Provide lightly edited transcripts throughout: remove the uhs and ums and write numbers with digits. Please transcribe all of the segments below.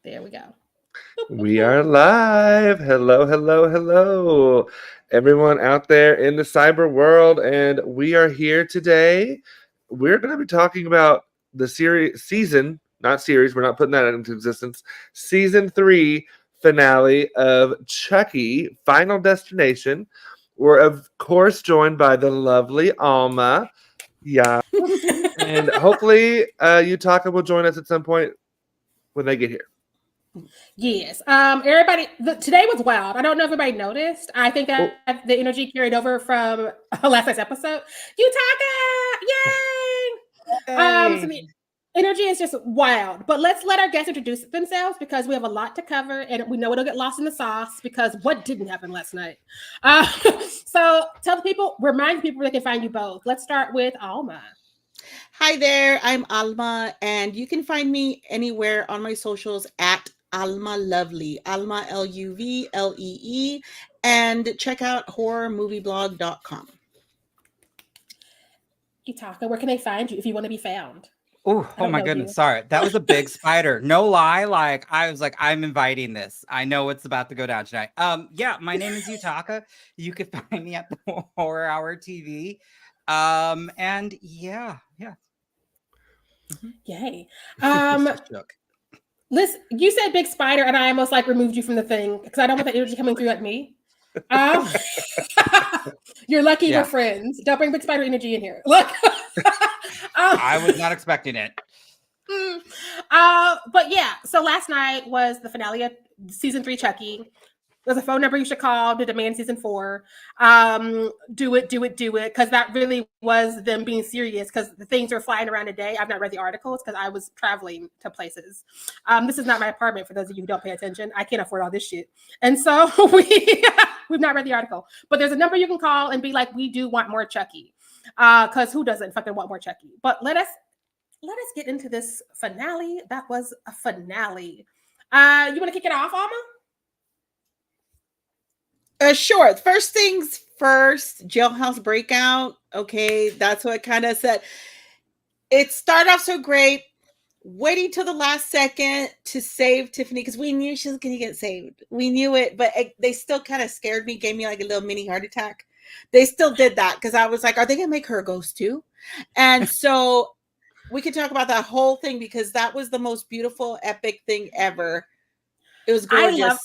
There we go. We are live. Hello, hello, hello, everyone out there in the cyber world. And we are here today. We're going to be talking about the not series, we're not putting that into existence, season 3 finale of Chucky, Final Destination. We're, of course, joined by the lovely Alma. Yeah. And hopefully, Yutaka will join us at some point when they get here. Yes. Everybody. Today was wild. I don't know if everybody noticed. I think that the energy carried over from last night's episode. Yutaka! Yay! So the energy is just wild. But let's let our guests introduce themselves because we have a lot to cover, and we know it'll get lost in the sauce because what didn't happen last night. So tell the people, remind people where they can find you both. Let's start with Alma. Hi there, I'm Alma, and you can find me anywhere on my socials at Alma Lovely, Alma Luvlee, and check out horrormovieblog.com. Yutaka, where can they find you if you want to be found? Oh my goodness. You. Sorry. That was a big spider. No lie. Like I was like, I'm inviting this. I know what's about to go down tonight. Yeah, my name is Yutaka. You can find me at the Horror Hour TV. And yeah. Mm-hmm. Yay. Listen, you said big spider, and I almost like removed you from the thing because I don't want the energy coming through at me. You're lucky we're friends. Don't bring big spider energy in here. Look. I was not expecting it. But yeah, so last night was the finale of season 3 Chucky. There's a phone number you should call to demand season 4. Do it, because that really was them being serious because the things are flying around today. I've not read the articles because I was traveling to places. This is not my apartment for those of you who don't pay attention. I can't afford all this shit. And so we've not read the article. But there's a number you can call and be like, we do want more Chucky. Because who doesn't fucking want more Chucky? But let us get into this finale. That was a finale. You want to kick it off, Alma? Sure. First things first, jailhouse breakout. Okay, that's what kind of said. It started off so great, waiting till the last second to save Tiffany because we knew she was going to get saved. We knew it, but they still kind of scared me, gave me like a little mini heart attack. They still did that because I was like, are they going to make her a ghost too? And so we could talk about that whole thing because that was the most beautiful, epic thing ever. It was gorgeous.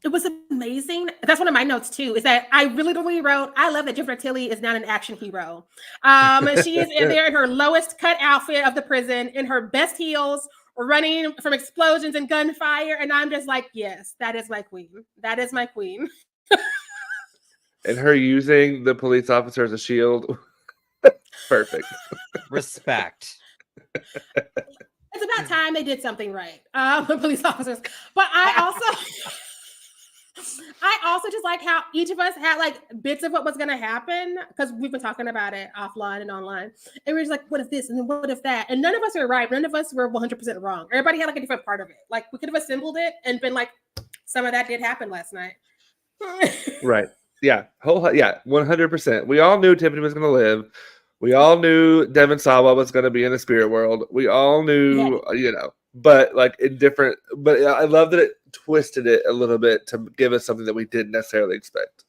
It was amazing. That's one of my notes too, is that I literally wrote, I love that Jennifer Tilly is not an action hero. She is in there in her lowest cut outfit of the prison, in her best heels, running from explosions and gunfire. And I'm just like, yes, that is my queen. That is my queen. And her using the police officer as a shield. Perfect. Respect. It's about time they did something right. Police officers. But I also just like how each of us had like bits of what was going to happen because we've been talking about it offline and online. And we're just like, what if this? And then what if that? And none of us were right. None of us were 100% wrong. Everybody had like a different part of it. Like we could have assembled it and been like, some of that did happen last night. Right. Yeah. 100%. We all knew Tiffany was going to live. We all knew Devin Sawa was going to be in the spirit world. We all knew, but like in different, but I love that it twisted it a little bit to give us something that we didn't necessarily expect.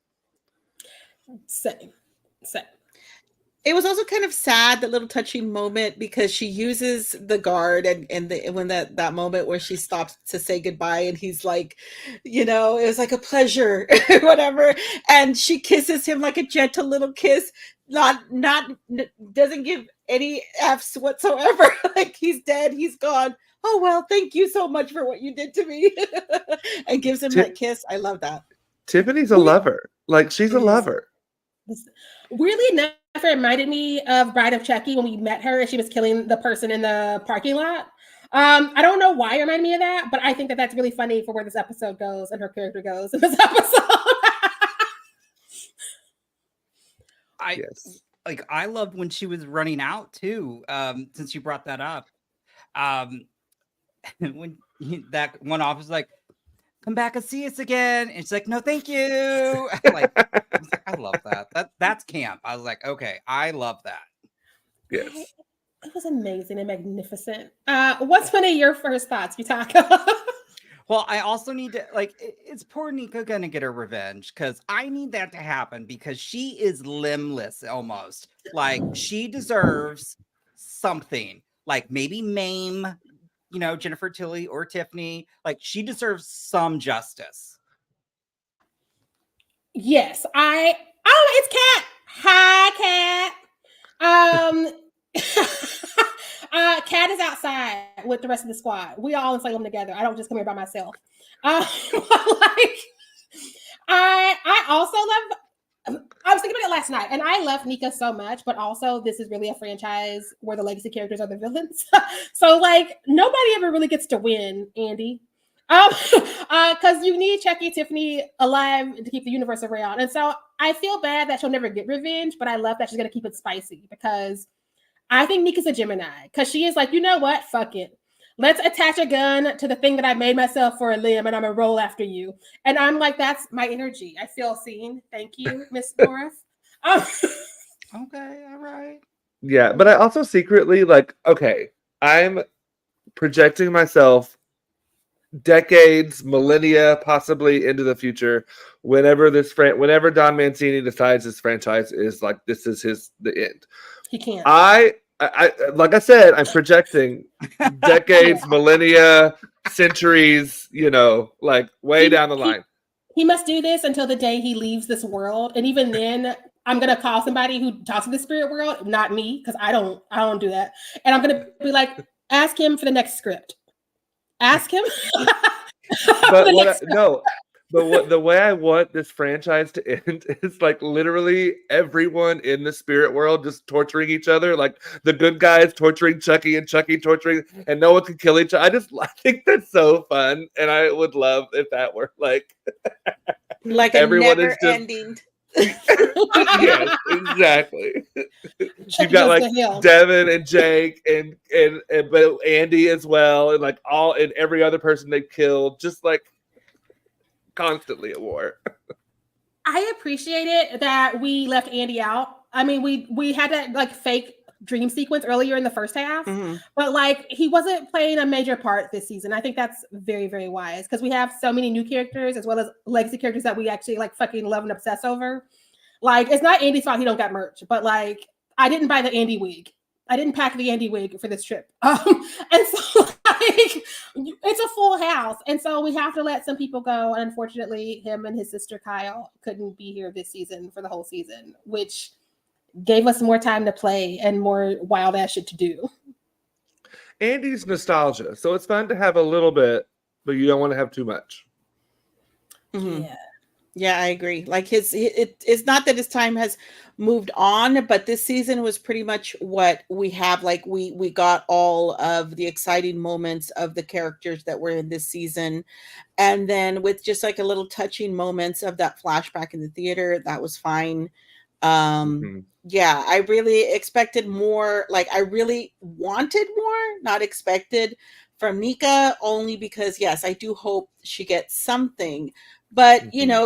Same. It was also kind of sad, that little touching moment, because she uses the guard and when that moment where she stops to say goodbye and he's like, it was like a pleasure, whatever. And she kisses him like a gentle little kiss, doesn't give any F's whatsoever. Like he's dead, he's gone. Oh, well, thank you so much for what you did to me. And gives him that kiss. I love that. Tiffany's a lover. Like she's a lover. Weirdly enough, it reminded me of Bride of Chucky when we met her and she was killing the person in the parking lot. I don't know why it reminded me of that, but I think that that's really funny for where this episode goes and her character goes in this episode. I loved when she was running out too. Since you brought that up, when that one officer's like, "Come back and see us again," and she's like, "No, thank you." I love that. That's camp. I was like, okay, I love that. Yes. It was amazing and magnificent. What's one of your first thoughts, Yutaka? Well, I also need to it's poor Nika gonna get her revenge because I need that to happen because she is limbless almost. Like she deserves something. Like maybe maim, Jennifer Tilly or Tiffany. Like she deserves some justice. Yes, it's Cat. Hi, Cat. Cat is outside with the rest of the squad. We all in Salem together. I don't just come here by myself. Like, I also love. I was thinking about it last night, and I love Nika so much, but also this is really a franchise where the legacy characters are the villains. So, like, nobody ever really gets to win, Andy. Because you need Chucky, Tiffany alive to keep the universe around, and so I feel bad that she'll never get revenge, but I love that she's gonna keep it spicy because I think Nika's a Gemini because she is like, you know what? Fuck it. Let's attach a gun to the thing that I made myself for a limb and I'm gonna roll after you. And I'm like, that's my energy. I feel seen. Thank you, Miss North. Okay, all right. Yeah, but I also secretly I'm projecting myself decades, millennia, possibly into the future. Whenever Don Mancini decides this franchise is like this is the end. He can't. I like I said, I'm projecting decades, millennia, centuries. Like way down the line. He must do this until the day he leaves this world, and even then, I'm gonna call somebody who talks to the spirit world, not me, because I don't do that. And I'm gonna be like, ask him for the next script. Ask him. But the way I want this franchise to end is like literally everyone in the spirit world just torturing each other, like the good guys torturing Chucky and Chucky torturing, and no one can kill each other. I think that's so fun, and I would love if that were like everyone never ending. Yes, exactly. You've got like Devin and Jake and but Andy as well, and like and every other person they killed, just like constantly at war. I appreciate it that we left Andy out. I mean, we had that like fake dream sequence earlier in the first half, but like he wasn't playing a major part this season. I think that's very, very wise because we have so many new characters as well as legacy characters that we actually like fucking love and obsess over. Like it's not Andy's fault he don't got merch, but like I didn't buy the Andy wig. I didn't pack the Andy wig for this trip. And so like it's a full house. And so we have to let some people go. And unfortunately, him and his sister Kyle couldn't be here this season for the whole season, which gave us more time to play and more wild ass shit to do. Andy's nostalgia. So it's fun to have a little bit, but you don't want to have too much. Yeah. Yeah, I agree. Like it's not that his time has moved on, but this season was pretty much what we have. Like we got all of the exciting moments of the characters that were in this season. And then with just like a little touching moments of that flashback in the theater, that was fine. Yeah, I really expected more. Like I really wanted more, not expected from Nika, only because yes, I do hope she gets something. But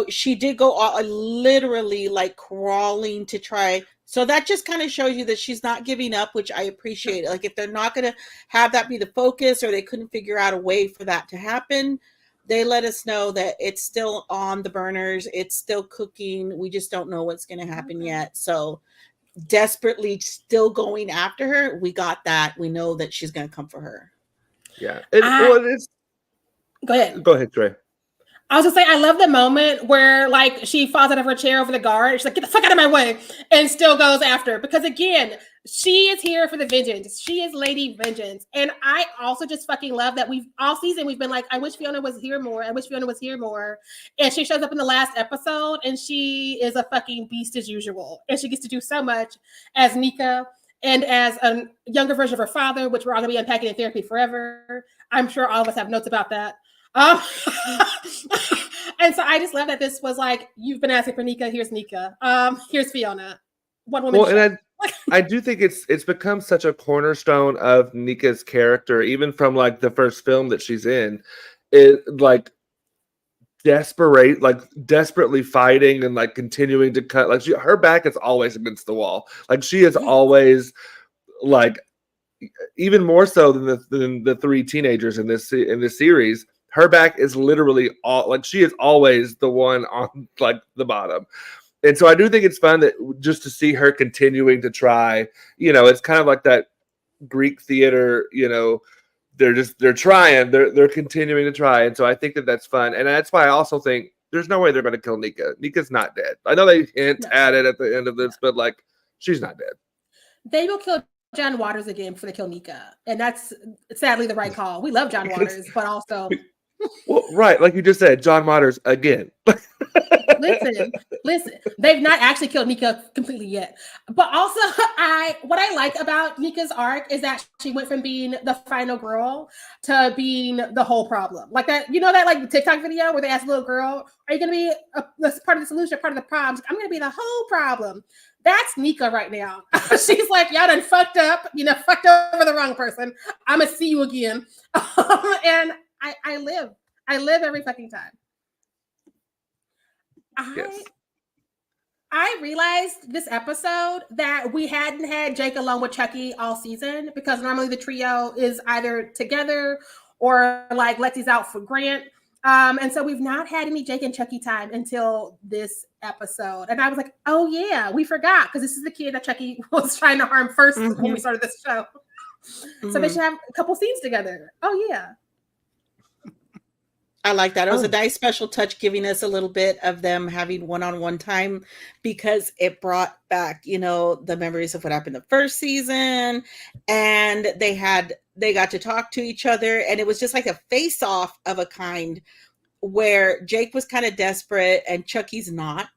she did go literally like crawling to try. So that just kind of shows you that she's not giving up, which I appreciate. Like if they're not going to have that be the focus, or they couldn't figure out a way for that to happen, they let us know that it's still on the burners. It's still cooking. We just don't know what's going to happen yet. So desperately still going after her. We got that. We know that she's going to come for her. Yeah. Go ahead. Go ahead, Trey. I was gonna say, I love the moment where like she falls out of her chair over the guard. She's like, get the fuck out of my way, and still goes after. Because again, she is here for the vengeance. She is Lady Vengeance. And I also just fucking love that all season we've been like, I wish Fiona was here more. I wish Fiona was here more. And she shows up in the last episode and she is a fucking beast as usual. And she gets to do so much as Nika and as a younger version of her father, which we're all gonna be unpacking in therapy forever. I'm sure all of us have notes about that. And so I just love that this was like, you've been asking for Nika, here's Nika. Here's Fiona. One woman. Well, and I do think it's become such a cornerstone of Nika's character, even from like the first film that she's in. It like desperately fighting and like continuing to cut. Like her back is always against the wall. Like she is always like even more so than the three teenagers in this series. Her back is literally all like she is always the one on like the bottom. And so I do think it's fun that just to see her continuing to try, it's kind of like that Greek theater, they're trying, they're continuing to try. And so I think that that's fun. And that's why I also think there's no way they're going to kill Nika. Nika's not dead. I know they hint at it at the end of this, but like, she's not dead. They will kill John Waters again before they kill Nika. And that's sadly the right call. We love John Waters, but also... Well, right. Like you just said, John Waters again. Listen. They've not actually killed Nika completely yet. But also, what I like about Nika's arc is that she went from being the final girl to being the whole problem. Like that, that like TikTok video where they ask a little girl, "Are you going to be part of the solution, part of the problem?" I'm going to be the whole problem. That's Nika right now. She's like, y'all done fucked up. Fucked over the wrong person. I'm going to see you again. And I live every fucking time. I realized this episode that we hadn't had Jake alone with Chucky all season because normally the trio is either together or like Lexi's out for Grant. And so we've not had any Jake and Chucky time until this episode. And I was like, oh yeah, we forgot because this is the kid that Chucky was trying to harm first when we started this show. So they should have a couple scenes together. Oh yeah. I like that. It was a nice special touch giving us a little bit of them having one-on-one time because it brought back, the memories of what happened the first season. And they got to talk to each other. And it was just like a face-off of a kind where Jake was kind of desperate and Chucky's not.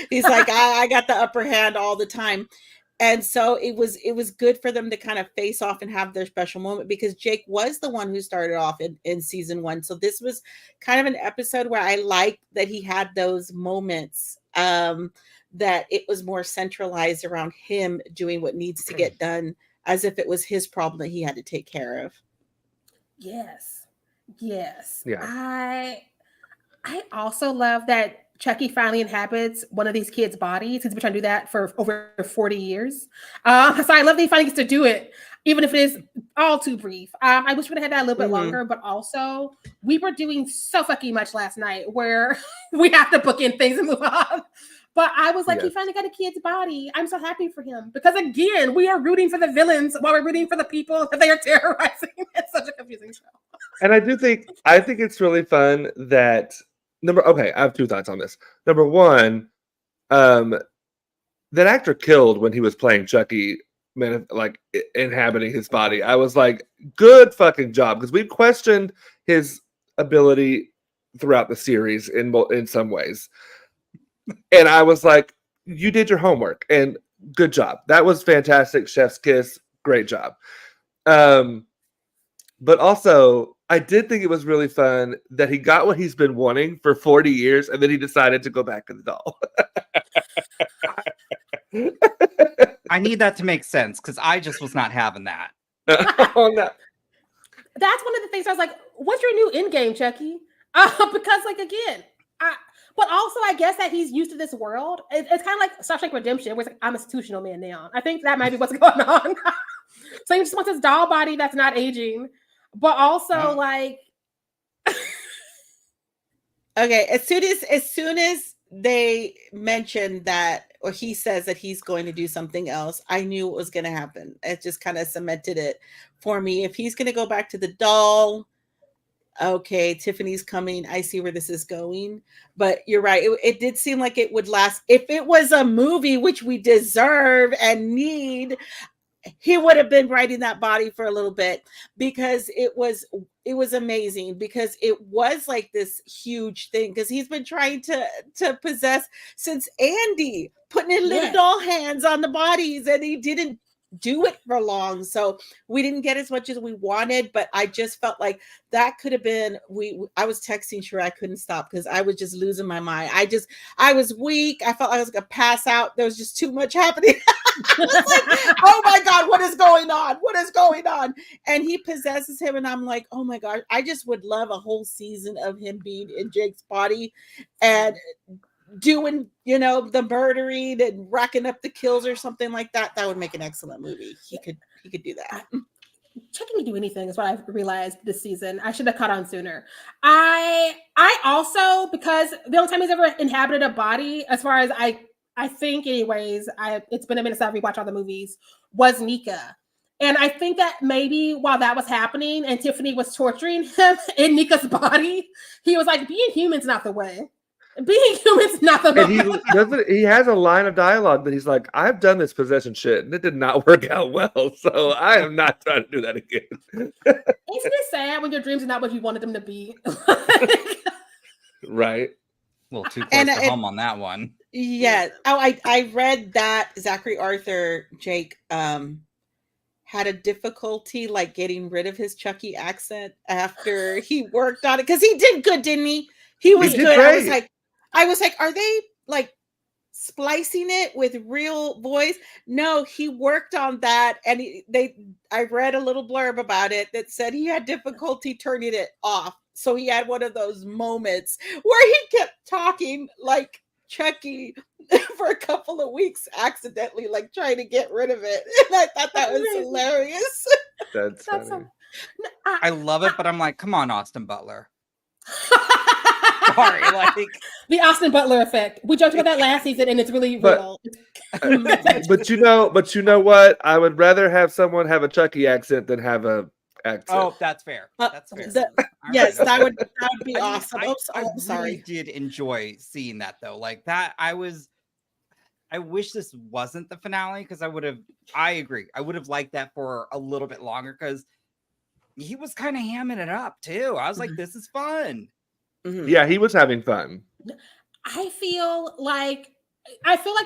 He's like, I got the upper hand all the time. And so it was good for them to kind of face off and have their special moment because Jake was the one who started off in season 1. So this was kind of an episode where I liked that he had those moments, that it was more centralized around him doing what needs to get done as if it was his problem that he had to take care of. Yes. Yeah. I also love that Chucky finally inhabits one of these kids' bodies. He's been trying to do that for over 40 years. So I love that he finally gets to do it, even if it is all too brief. I wish we'd have had that a little bit longer, but also we were doing so fucking much last night where we have to book in things and move on. But I was like, he finally got a kid's body. I'm so happy for him. Because again, we are rooting for the villains while we're rooting for the people that they are terrorizing. It's such a confusing show. And I think it's really fun that I have two thoughts on this. Number one, that actor killed when he was playing Chucky, like inhabiting his body. I was like, good fucking job, because we've questioned his ability throughout the series in some ways. And I was like, you did your homework and good job. That was fantastic. Chef's kiss. Great job. But also, I did think it was really fun that he got what he's been wanting for 40 years and then he decided to go back to the doll. I need that to make sense because I just was not having that. Oh, no. That's one of the things I was like, what's your new end game, Chucky? Because like, again, but also I guess that he's used to this world. It's kind of like Shawshank Redemption, where it's like, I'm a institutional man now. I think that might be what's going on. So he just wants his doll body that's not aging. But also, like, okay. As soon as they mentioned that, or he says that he's going to do something else, I knew what was going to happen. It just kind of cemented it for me. If he's going to go back to the doll, okay, Tiffany's coming. I see where this is going. But you're right. It did seem like it would last. If it was a movie, which we deserve and need, he would have been writing that body for a little bit because it was amazing, because it was like this huge thing, because he's been trying to possess since Andy, putting in little doll hands on the bodies, and he didn't do it for long. So we didn't get as much as we wanted, but I just felt like that could have been, I was texting Sharai, I couldn't stop because I was just losing my mind. I was weak. I felt like I was gonna pass out. There was just too much happening. I was like, oh my God, what is going on? What is going on? And he possesses him, and I'm like, oh my God, I just would love a whole season of him being in Jake's body. And doing, you know, the murdering and racking up the kills or something like that, that would make an excellent movie. He could do that. Chucky can do anything is what I've realized this season. I should have caught on sooner. I also, because the only time he's ever inhabited a body, as far as I think anyways, it's been a minute since I've rewatched all the movies, was Nika. And I think that maybe while that was happening and Tiffany was torturing him in Nika's body, he was like, being human's not the way. Being human's not the And he has a line of dialogue that he's like, I've done this possession shit and it did not work out well. So I am not trying to do that again. Isn't it sad when your dreams are not what you wanted them to be? Right. A little too close to home on that one. Yeah. Oh, I read that Zachary Arthur, Jake, had a difficulty like getting rid of his Chucky accent after he worked on it. Because he did good, didn't he? He was good. Great. I was like, are they like splicing it with real voice? No, he worked on that, and I read a little blurb about it that said he had difficulty turning it off. So he had one of those moments where he kept talking like Chucky for a couple of weeks, accidentally, like trying to get rid of it. And I thought that was hilarious. That's funny. I love it, but I'm like, come on, Austin Butler. Sorry, like the Austin Butler effect. We joked about that last season, and it's really real. But you know what? I would rather have someone have a Chucky accent than have a accent. Oh, that's fair. That's fair. Yes, that would be awesome. I sorry. really did enjoy seeing that though. Like that, I wish this wasn't the finale because I agree. I would have liked that for a little bit longer because he was kind of hamming it up too. I was like, this is fun. Mm-hmm. Yeah, he was having fun. I feel like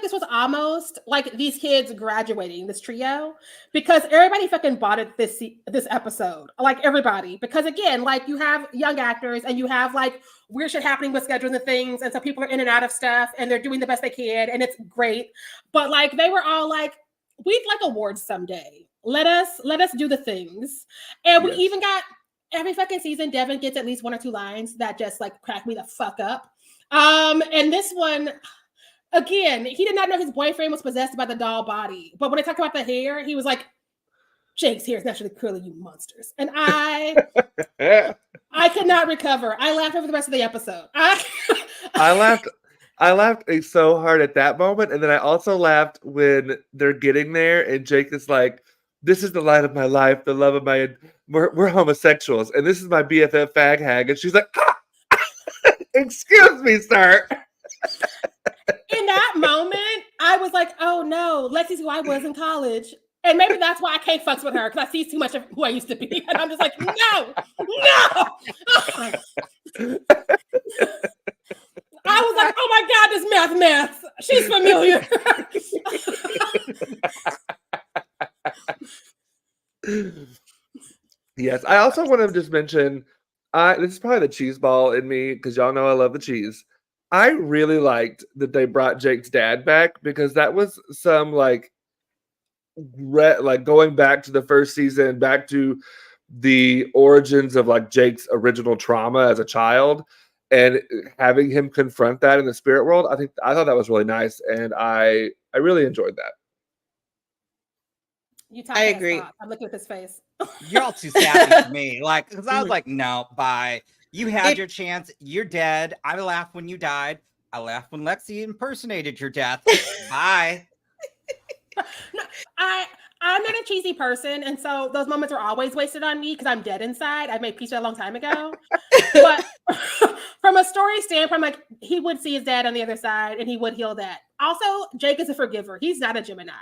this was almost like these kids graduating, this trio, because everybody fucking bought it this episode. Like everybody, because again, like you have young actors and you have like weird shit happening with scheduling and things, and so people are in and out of stuff and they're doing the best they can, and it's great. But like they were all like, we'd like awards someday. Let us do the things, and we even got. Every fucking season, Devin gets at least one or two lines that just like crack me the fuck up. And this one, again, he did not know his boyfriend was possessed by the doll body. But when they talked about the hair, he was like, Jake's hair is naturally curly, you monsters. And I could not recover. I laughed over the rest of the episode. I laughed so hard at that moment. And then I also laughed when they're getting there and Jake is like, this is the light of my life, the love of my... We're homosexuals, and this is my BFF fag hag. And she's like, excuse me, sir. In that moment, I was like, oh no, Lexi's who I was in college. And maybe that's why I can't fuck with her, because I see too much of who I used to be. And I'm just like, no. I was like, oh my God, this math. She's familiar. Yes, I also want to just mention, this is probably the cheese ball in me, because y'all know I love the cheese. I really liked that they brought Jake's dad back, because that was some like going back to the first season, back to the origins of like Jake's original trauma as a child, and having him confront that in the spirit world. I thought that was really nice, and I really enjoyed that. I agree. I'm looking at his face. You're all too sappy for me. Like, because I was like, no, bye. You had your chance. You're dead. I laughed when you died. I laughed when Lexi impersonated your death. Bye. No, I'm not a cheesy person, and so those moments are always wasted on me because I'm dead inside. I made peace with it a long time ago. But from a story standpoint, like he would see his dad on the other side, and he would heal that. Also, Jake is a forgiver. He's not a Gemini.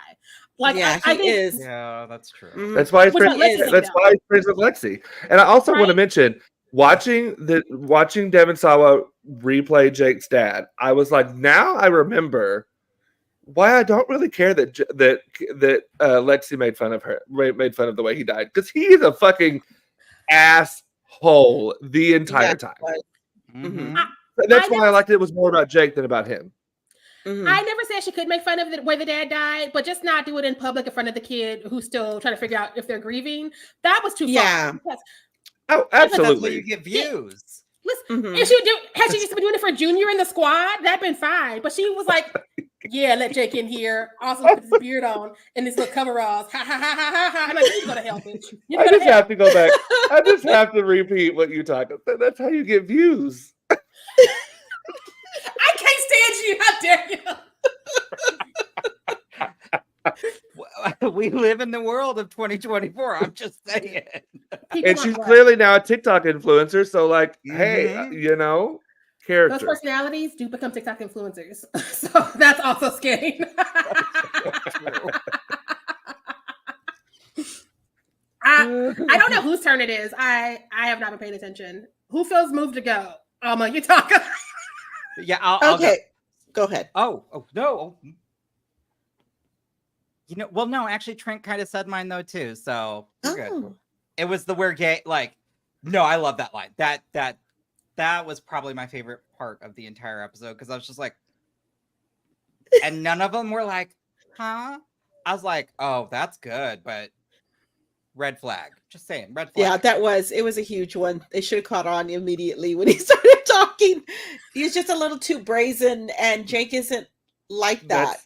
Like yeah, I think, is. Yeah, that's true. Mm-hmm. That's why he's friends. That's why he's friends with Lexi. And I also want to mention watching Devin Sawa replay Jake's dad. I was like, now I remember why I don't really care that Lexi made fun of the way he died, because he's a fucking asshole the entire time. Mm-hmm. That's why I liked it was more about Jake than about him. Mm-hmm. I never said she could make fun of the way the dad died, but just not do it in public in front of the kid who's still trying to figure out if they're grieving. That was too far. Yeah. Oh, absolutely. You get views. Listen, if had she just been doing it for Junior in the squad, that'd been fine. But she was like, yeah, let Jake in here. Also put his beard on and this little coveralls. Ha ha ha ha ha ha. I'm like, you go to hell, bitch. I just have to go back. I just have to repeat what you talk about. That's how you get views. I can't stand you. How dare you? We live in the world of 2024. I'm just saying. And she's clearly now a TikTok influencer. So, like, hey, character. Those personalities do become TikTok influencers. So that's also scary. I don't know whose turn it is. I have not been paying attention. Who feels moved to go? Alma, Yutaka. Yeah, I'll go ahead. Oh no. No, actually, Trent kind of said mine though too. So good. It was the we're gay. Like, no, I love that line. That was probably my favorite part of the entire episode because I was just like, and none of them were like, huh? I was like, oh, that's good, but red flag. Just saying, red flag. Yeah, it was a huge one. They should have caught on immediately when he started talking. He's just a little too brazen, and Jake isn't like that.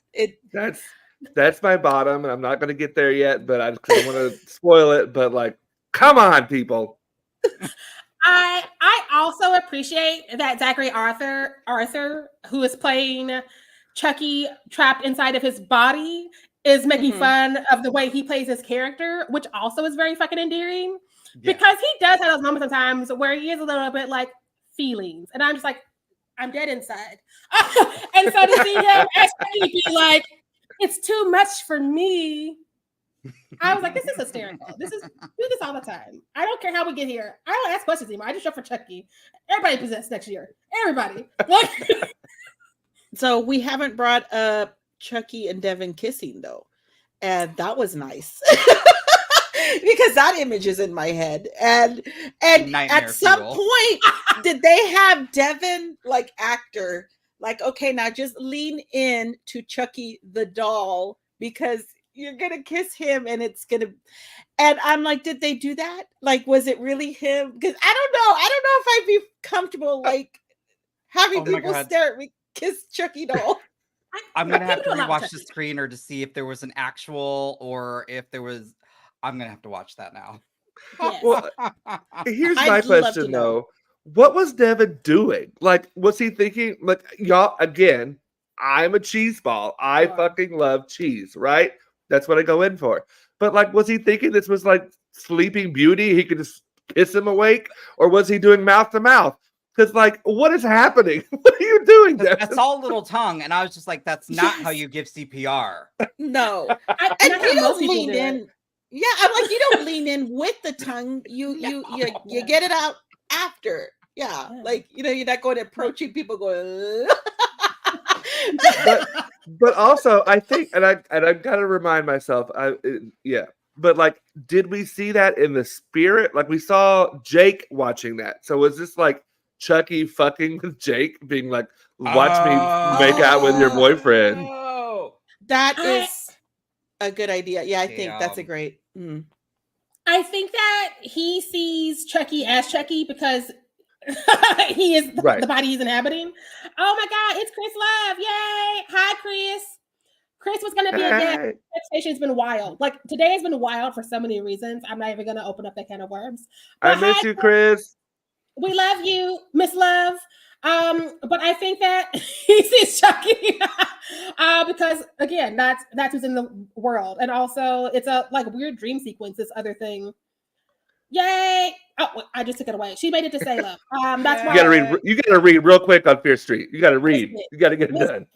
That's my bottom, and I'm not going to get there yet, but I don't want to spoil it. But like, come on, people. I also appreciate that Zachary Arthur, who is playing Chucky trapped inside of his body, is making fun of the way he plays his character, which also is very fucking endearing. Yeah. Because he does have those moments sometimes where he is a little bit like feelings, and I'm just like, I'm dead inside. And so to see him actually be like, it's too much for me. I was like, this is hysterical. Do this all the time. I don't care how we get here. I don't ask questions anymore. I just show for Chucky. Everybody possessed next year. Everybody. So we haven't brought up Chucky and Devin kissing though. And that was nice. Because that image is in my head. And at some point, did they have Devin like actor like, okay, now just lean in to Chucky the doll because you're gonna kiss him and it's gonna, and I'm like, did they do that? Like, was it really him? Because I don't know if I'd be comfortable like having people stare at me kiss Chucky doll. I'm gonna have to rewatch the screener to see if there was an actual or if there was. I'm gonna have to watch that now. Yes. Well, here's my question though. What was Devin doing? Like, was he thinking, like, y'all, again, I'm a cheese ball. I fucking love cheese, right? That's what I go in for. But, like, was he thinking this was like Sleeping Beauty? He could just piss him awake? Or was he doing mouth to mouth? Because, like, what is happening? What are you doing there? That's all little tongue. And I was just like, that's not how you give CPR. No. And you don't lean in. Yeah, I'm like, you don't lean in with the tongue. You get it out after. Yeah. Like, you're not going to approaching people going, but also I think, and I gotta remind myself, but like, did we see that in the spirit? Like, we saw Jake watching that. So was this like Chucky fucking with Jake, being like, watch me make out with your boyfriend? That is a good idea. Yeah, I think that's a great. I think that he sees Chucky as Chucky because he is the body he's inhabiting. Oh my God, it's Chris Love. Yay. Hi, Chris. Chris was going to be a guest. Station's been wild. Like, today has been wild for so many reasons. I'm not even going to open up that can of worms. But I miss you, Chris. We love you, Miss Love. But I think that he sees Chucky because, again, that's who's in the world. And also, it's a like weird dream sequence, this other thing. Yay! Oh, I just took it away. She made it to Salem. That's why you gotta read real quick on Fear Street. You gotta read. You gotta get it done.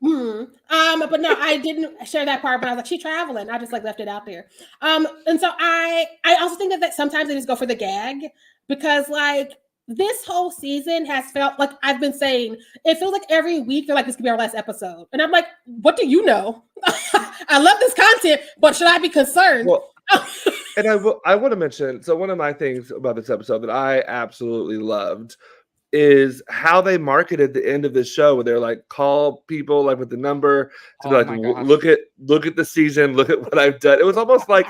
But no, I didn't share that part. But I was like, she's traveling. I just like left it out there. And so I also think that sometimes they just go for the gag because like this whole season has felt like I've been saying it feels like every week they're like this could be our last episode, and I'm like, what do you know? I love this content, but should I be concerned? Well, and I want to mention, so one of my things about this episode that I absolutely loved is how they marketed the end of this show, where they're like, call people like with the number to be like, look at the season, look at what I've done. It was almost like,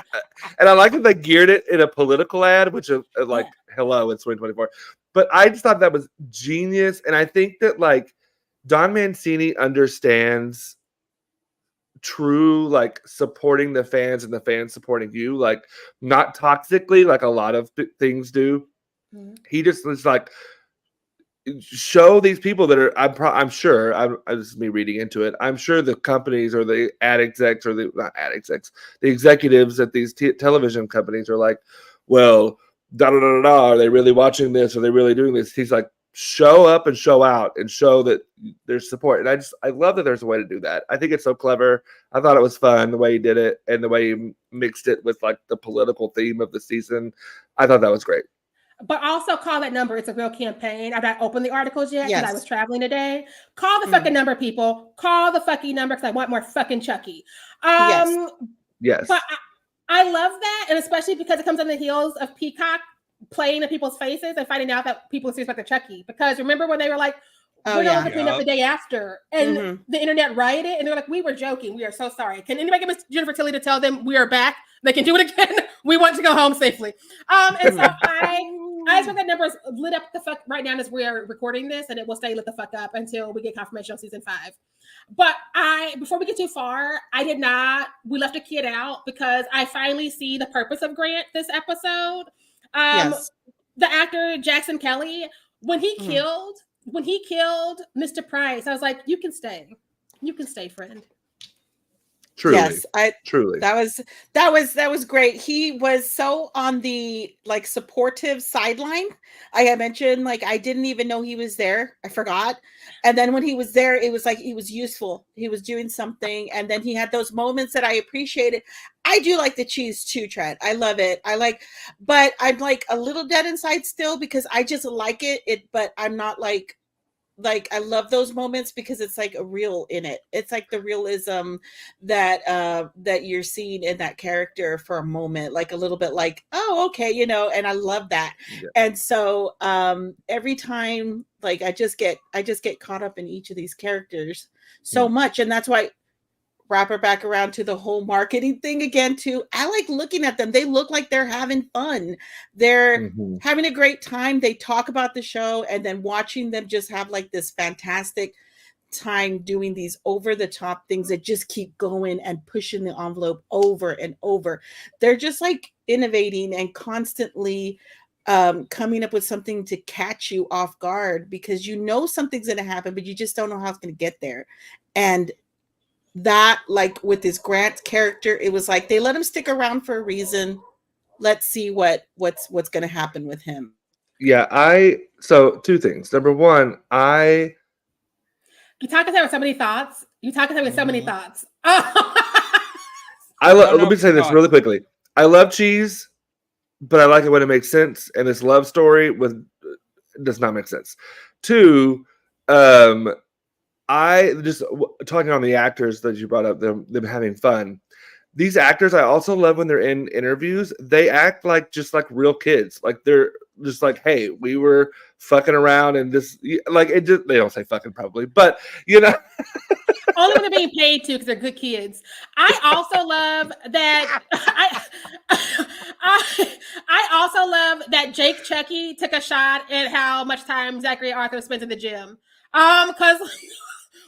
and I like that they geared it in a political ad, which is like, hello, it's 2024. But I just thought that was genius. And I think that like Don Mancini understands true like supporting the fans and the fans supporting you, like not toxically like a lot of things do. He just was like, show these people that are I'm sure this is me reading into it. I'm sure the companies or the ad execs or the not ad execs, the executives at these television companies are like, well, da da da da. Are they really watching this? Are they really doing this? He's like, show up and show out and show that there's support. And I love that there's a way to do that. I think it's so clever. I thought it was fun the way he did it and the way he mixed it with like the political theme of the season. I thought that was great. But also call that number. It's a real campaign. I've not opened the articles yet because I was traveling today. Call the fucking number, people. Call the fucking number because I want more fucking Chucky. Yes. But I love that, and especially because it comes on the heels of Peacock playing in people's faces and finding out that people are serious about the Chucky. Because remember when they were like, we're not clean up the day after, and the internet rioted, and they're like, we were joking. We are so sorry. Can anybody get Miss Jennifer Tilly to tell them we are back? They can do it again. We want to go home safely. And so I just want that number is lit up the fuck right now as we are recording this, and it will stay lit the fuck up until we get confirmation on season 5. But before we get too far, we left a kid out because I finally see the purpose of Grant this episode. The actor Jackson Kelly, when he killed Mr. Price, I was like, you can stay, friend. Truly. Yes, truly. That was great. He was so on the like supportive sideline. I had mentioned like I didn't even know he was there. I forgot. And then when he was there, it was like he was useful. He was doing something. And then he had those moments that I appreciated. I do like the cheese too, Trent. I love it. But I'm like a little dead inside still because I just like it. But I'm not like I love those moments because it's like a real in it. It's like the realism that you're seeing in that character for a moment, like a little bit like, oh, okay, and I love that. Yeah. And so every time like I just get caught up in each of these characters so much. And that's why wrap her back around to the whole marketing thing again too. I like looking at them. They look like they're having fun. They're having a great time. They talk about the show and then watching them just have like this fantastic time doing these over the top things that just keep going and pushing the envelope over and over. They're just like innovating and constantly coming up with something to catch you off guard because something's going to happen, but you just don't know how it's going to get there. And that like with this Grant character, it was like they let him stick around for a reason. Let's see what's going to happen with him. Yeah, so 2 things. Number 1, Yutaka's having so many thoughts. Let me say this really quickly. I love cheese, but I like it when it makes sense. And this love story does not make sense. 2, I just talking on the actors that you brought up, them having fun. These actors, I also love when they're in interviews. They act like just like real kids. Like they're just like, hey, we were fucking around and this, like it just, they don't say fucking probably, but only when they're being paid to because they're good kids. I also love that. I also love that Jake Chucky took a shot at how much time Zachary Arthur spends in the gym. Because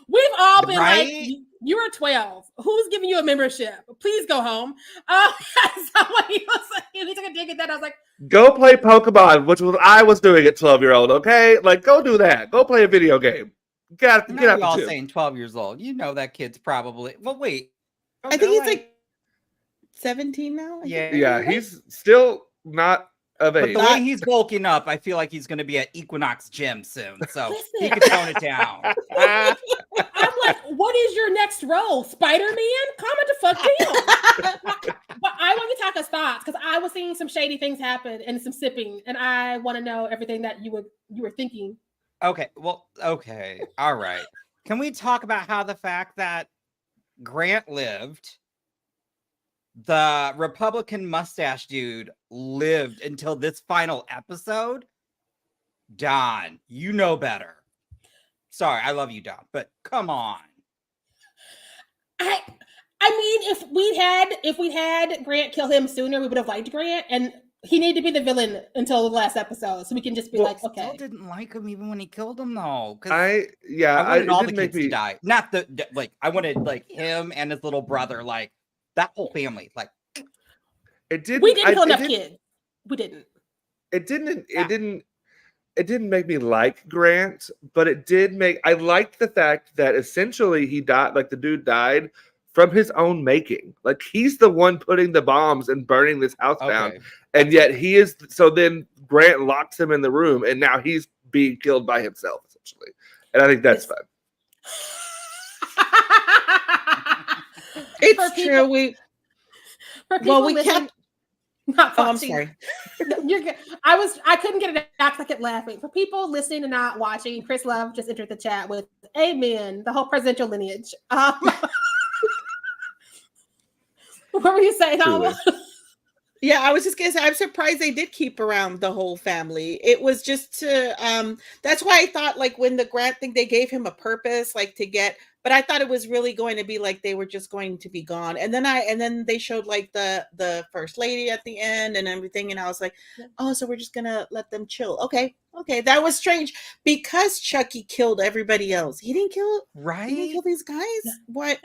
we've all been like, you were 12. Who's giving you a membership? Please go home. So when he took a dig at that, I was like, go play Pokemon, which was I was doing at 12-year-old. Okay, like go do that. Go play a video game. Get out. All saying 12 years old. You know that kid's probably. Well, wait. I think he's like 17 now. Yeah, he's still not of age. But the way he's bulking up, I feel like he's going to be at Equinox Gym soon, so he could tone it down. I'm like, what is your next role, Spider-Man? Calm it the fuck down. But I want Yutaka's thoughts because I was seeing some shady things happen and some sipping, and I want to know everything that you were thinking. Okay, all right. Can we talk about how the fact that Grant lived? The Republican mustache dude lived until this final episode. Don, you know better. Sorry, I love you, Don, but come on. I mean, if we'd had Grant kill him sooner, we would have liked Grant, and he needed to be the villain until the last episode, so we can just be like, Still okay. didn't like him even when he killed him though. Because I wanted all it the did make kids to me. die. Not like I wanted like him and his little brother, like that whole family. Like It didn't. We didn't kill it enough didn't- kids. We didn't. It didn't. Yeah. It didn't make me like Grant, but it did make. I liked the fact that essentially he died. Like the dude died from his own making. Like he's the one putting the bombs and burning this house down, okay, and yet he is. So then Grant locks him in the room, and now he's being killed by himself essentially. And I think that's fun. It's For true. For people we listening, kept. not Oh, I'm watching. sorry. No, you're good. I couldn't get it out. I kept laughing. For people listening and not watching, Chris Love just entered the chat with "Amen." The whole presidential lineage. What were you saying, Alma? Yeah, I was just gonna say I'm surprised they did keep around the whole family. It was just to that's why I thought like when the Grant thing they gave him a purpose like to get, but I thought it was really going to be like they were just going to be gone. And then they showed like the first lady at the end and everything, and I was like, oh, so we're just gonna let them chill. Okay, that was strange because Chucky killed everybody else. He didn't kill these guys. What?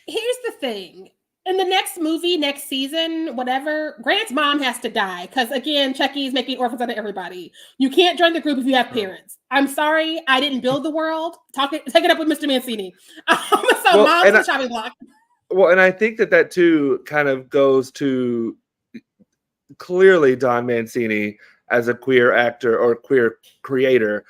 Here's the thing. In the next movie, next season, whatever, Grant's mom has to die because, again, Chucky's making orphans out of everybody. You can't join the group if you have parents. I'm sorry, I didn't build the world. Take it up with Mr. Mancini. Mom's in the chopping block. Well, and I think that too kind of goes to clearly Don Mancini as a queer actor or queer creator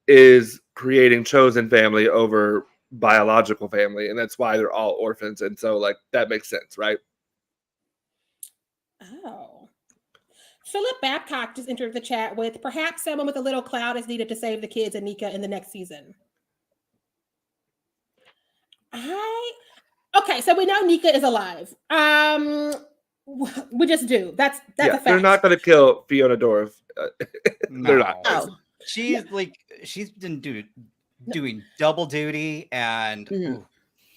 is creating chosen family over biological family, and that's why they're all orphans, and so like that makes sense, right? Oh. Philip Babcock just entered the chat with perhaps someone with a little clout is needed to save the kids and Nika in the next season. Okay, so we know Nika is alive. We just do. That's a fact. They're not going to kill Fiona Dorff. They're not. Oh. She's been doing double duty and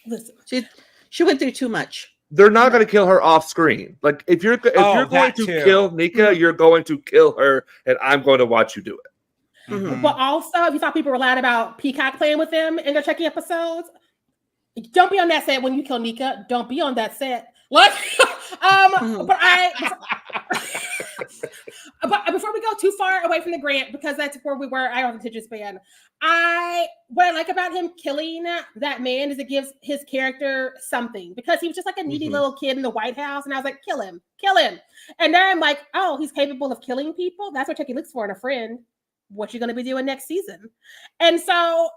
Listen, she went through too much. They're not going to kill her off screen. Like if you're going to kill Nika, you're going to kill her, and I'm going to watch you do it. Mm-hmm. But also, if you thought people were loud about Peacock playing with them in their Chucky episodes, don't be on that set when you kill Nika. Don't be on that set. Like, but before we go too far away from the Grant, because that's where we were, I don't have attention span. What I like about him killing that man is it gives his character something, because he was just like a needy little kid in the White House, and I was like, kill him. And then I'm like, oh, he's capable of killing people. That's what Chucky looks for in a friend. What you going to be doing next season? And so,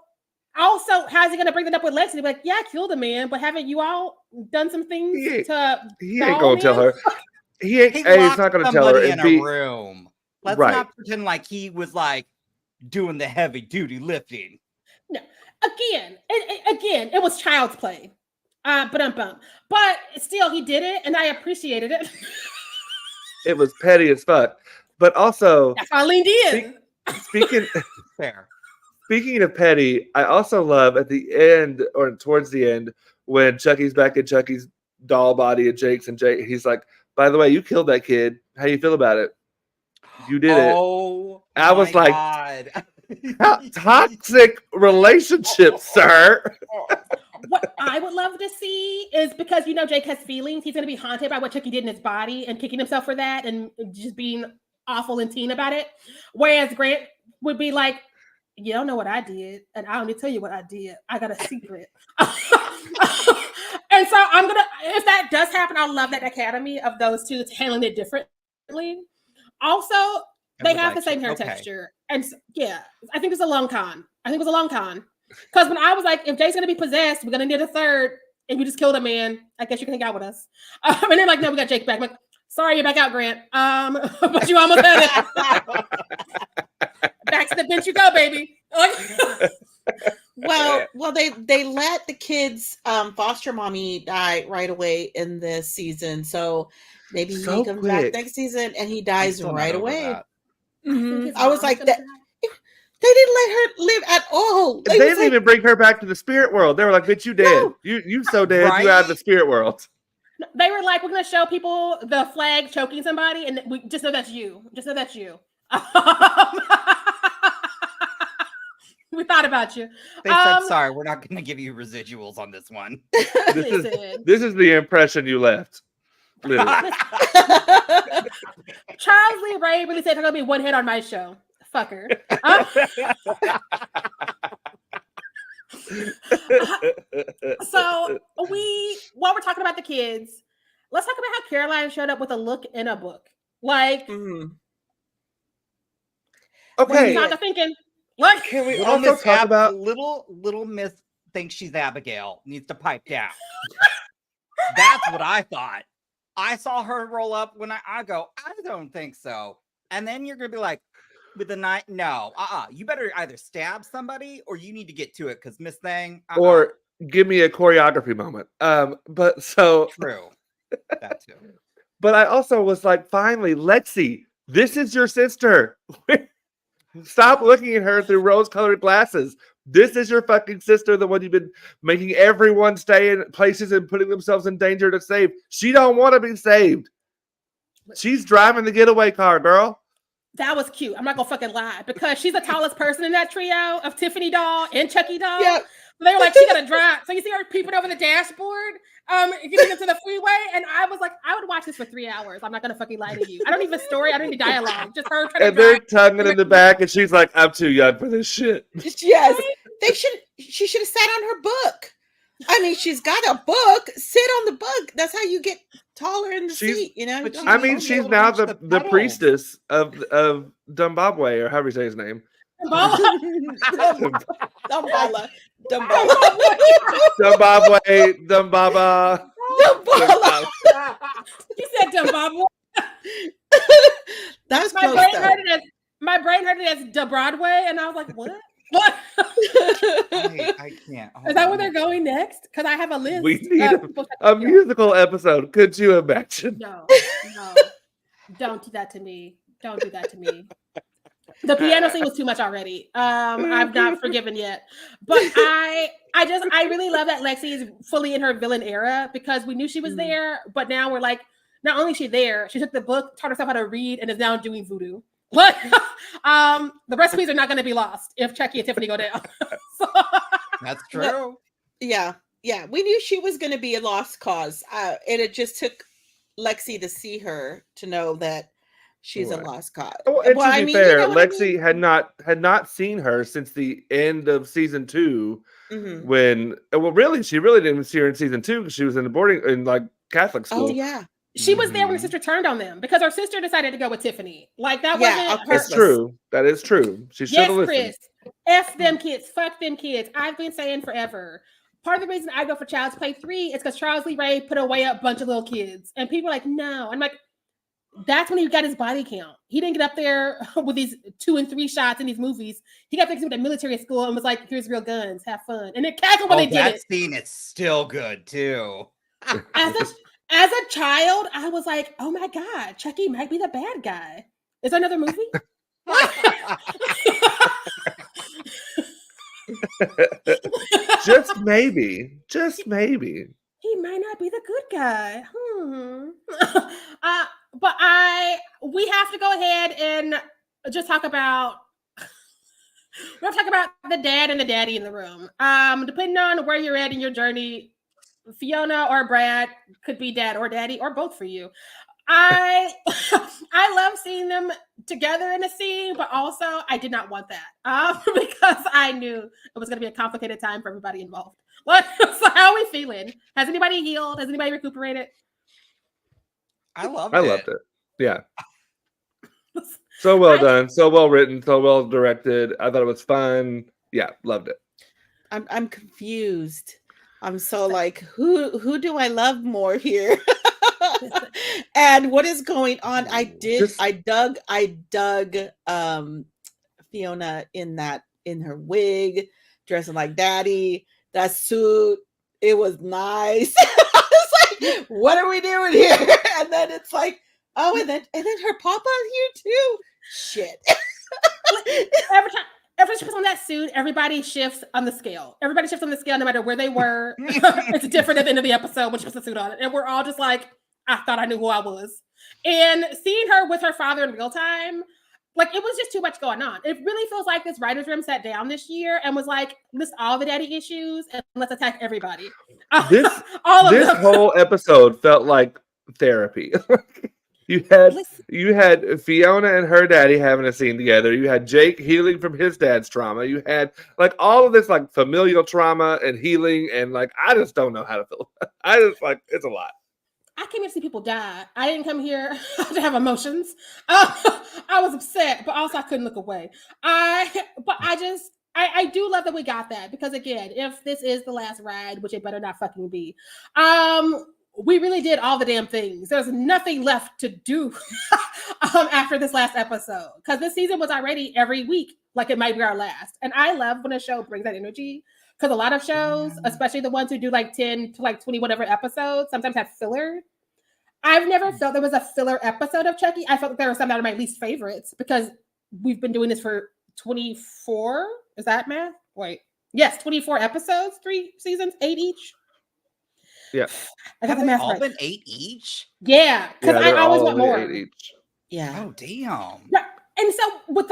also, how's he going to bring it up with Lex? And be like, yeah, I killed a man, but haven't you all done some things He ain't going to tell her. He's not going to tell her. In a room. Let's not pretend like he was like doing the heavy duty lifting. No, again, it was child's play. But still, he did it, and I appreciated it. It was petty as fuck, but also that's why I leaned in. Speaking of petty, I also love at the end or towards the end when Chucky's back in Chucky's doll body and Jake's, and Jake, he's like, by the way, you killed that kid. How you feel about it? You did it. Oh, I was like, God. Toxic relationship, sir. What I would love to see is, because Jake has feelings, he's going to be haunted by what Chucky did in his body and kicking himself for that and just being awful and teen about it. Whereas Grant would be like, you don't know what I did, and I only tell you what I did. I got a secret. And so if that does happen, I love that academy of those two handling it differently. Also, they have the same hair texture. And yeah, I think it's a long con. Because when I was like, if Jake's going to be possessed, we're going to need a third, and we just killed a man, I guess you can hang out with us. And they're like, no, we got Jake back. I'm like, sorry, you're back out, Grant. But you almost had it. Back to the bench you go, baby. Well, they let the kids foster mommy die right away in this season, so maybe he comes back next season and he dies right away. I was like, that they didn't let her live at all. They didn't even bring her back to the spirit world. They were like, "Bitch, you dead. No. You so dead. Right? You out of the spirit world." They were like, we're gonna show people the flag choking somebody, and we just know that's you. Just know that's you. We thought about you. They said, sorry, we're not going to give you residuals on this one. This is the impression you left. Literally. Charles Lee Ray really said, "I'm gonna be one hit on my show." Fucker. So while we're talking about the kids, let's talk about how Caroline showed up with a look in a book. Like, okay. Yutaka thinking, what? Can we Little also Miss talk about little Miss thinks she's Abigail, needs to pipe down. That's what I thought. I saw her roll up when I go, I don't think so. And then you're gonna be like, with the knife, no, you better either stab somebody or you need to get to it because Miss Thing, or give me a choreography moment. But so true. That too. But I also was like, finally, Lexi, this is your sister. Stop looking at her through rose-colored glasses. This is your fucking sister, the one you've been making everyone stay in places and putting themselves in danger to save. She don't want to be saved. She's driving the getaway car, girl. That was cute. I'm not gonna fucking lie because she's the tallest person in that trio of Tiffany doll and Chucky doll. Yeah. So they were like, she got to drive. So you see her peeping over the dashboard, getting into the freeway. And I was like, I would watch this for 3 hours. I'm not gonna fucking lie to you. I don't need the story. I don't need dialogue. Just her trying And to they're drive. tonguing in the back, and she's like, I'm too young for this shit. Yes, she should have sat on her book. I mean, she's got a book. Sit on the book. That's how you get taller in the seat. You know. but Don't- I mean, she's now the pedals. priestess of Dumbabwe, or however you say his name. Dumbala. Dumbala. Dumbabwe, Dumbaba. Dumbala. You said Dumbabwe. That was My close brain though. heard it as Da Broadway, and I was like, what? What? I can't. Is that where they're going next? Because I have a list. We need of people a musical episode. Could you imagine? No, don't do that to me. Don't do that to me. The piano scene was too much already. I'm not forgiven yet. But I really love that Lexi is fully in her villain era because we knew she was there, but now we're like, not only is she there, she took the book, taught herself how to read, and is now doing voodoo. But the recipes are not going to be lost if Chucky and Tiffany go down. That's true. Yeah. We knew she was going to be a lost cause. And it just took Lexi to see her to know that she's a lost cause. Well, and to be fair, you know what Lexi had not seen her since the end of season 2. Mm-hmm. When really she really didn't see her in season 2 because she was in the boarding in like Catholic school. Oh yeah. She was there when her sister turned on them because her sister decided to go with Tiffany. Like that wasn't her. That's true. That is true. She should have listened. Chris, F them kids, fuck them kids. I've been saying forever. Part of the reason I go for Child's Play 3 is because Charles Lee Ray put away a bunch of little kids, and people are like, no. I'm like, that's when he got his body count. He didn't get up there with these 2 and 3 shots in these movies. He got there to the military school and was like, here's real guns, have fun. And then cackled when they did that it. scene is still good too. As a child, I was like, oh my God, Chucky might be the bad guy. Is there another movie? Just maybe. He might not be the good guy. But we have to go ahead and just talk about we're gonna talk about the dad and the daddy in the room. Depending on where you're at in your journey, Fiona or Brad could be dad or daddy or both for you. I love seeing them together in a scene, but also I did not want that because I knew it was going to be a complicated time for everybody involved. So how are we feeling? Has anybody healed? Has anybody recuperated? I loved it. Yeah. So well done. So well written. So well directed. I thought it was fun. Yeah, loved it. I'm confused. I'm so like, who do I love more here? And what is going on? I dug Fiona in her wig, dressing like daddy, that suit. It was nice. I was like, what are we doing here? And then it's like, oh, and then her papa here too. Shit. Every time she puts on that suit, everybody shifts on the scale. Everybody shifts on the scale no matter where they were. It's different at the end of the episode when she puts the suit on. And we're all just like, I thought I knew who I was. And seeing her with her father in real time, like, it was just too much going on. It really feels like this writer's room sat down this year and was like, list all the daddy issues and let's attack everybody. This whole episode felt like therapy. You had Fiona and her daddy having a scene together. You had Jake healing from his dad's trauma. You had like all of this like familial trauma and healing, and like I just don't know how to feel. I just like it's a lot. I came here to see people die. I didn't come here to have emotions. I was upset, but also I couldn't look away. I do love that we got that, because again, if this is the last ride, which it better not fucking be, we really did all the damn things. There's nothing left to do after this last episode, because this season was already every week like it might be our last. And I love when a show brings that energy, because a lot of shows, especially the ones who do like 10 to like 20 whatever episodes, sometimes have filler. I've never felt there was a filler episode of Chucky. I felt like there were some that are my least favorites, because we've been doing this for 24. Is that math? Wait. Yes, 24 episodes, 3 seasons, 8 each. Yeah. I got Have the they math all right. been 8 each? Yeah, because I always want more. 8 each. Yeah. Oh, damn. Yeah. And so with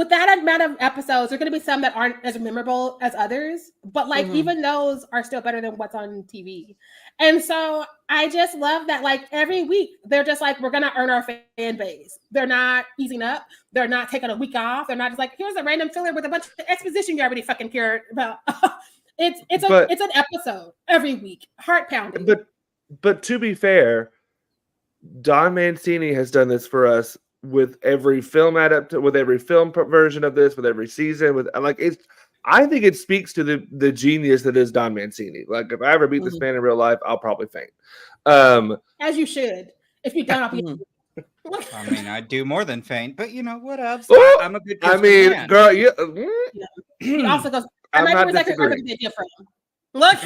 that amount of episodes, there are going to be some that aren't as memorable as others, but like even those are still better than what's on TV. And so I just love that, like, every week they're just like, we're going to earn our fan base. They're not easing up. They're not taking a week off. They're not just like, here's a random filler with a bunch of exposition you already fucking cared about. It's an episode every week, heart pounding. But to be fair, Don Mancini has done this for us with every film with every film version of this, with every season, with like it's. I think it speaks to the genius that is Don Mancini. Like, if I ever meet this man in real life, I'll probably faint. As you should. If you don't, I'll be. I mean, I do more than faint, but you know what else? I'm a good. I mean, man. girl, you. Yeah. He also goes. I'm not disagreeing. Look.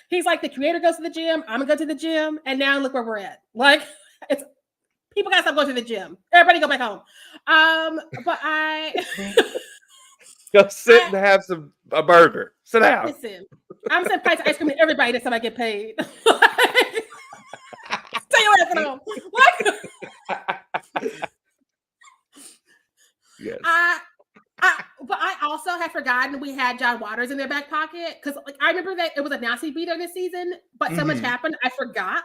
He's like, the creator goes to the gym. I'm gonna go to the gym, and now look where we're at. Like, it's people gotta stop going to the gym. Everybody go back home. But I go sit and have a burger. Sit down. Listen, I'm sending price ice cream to everybody that's time I get paid. Stay your ass at home. What? Yes. But I also had forgotten we had John Waters in their back pocket, because like I remember that it was a nasty beater this season, but so much happened I forgot.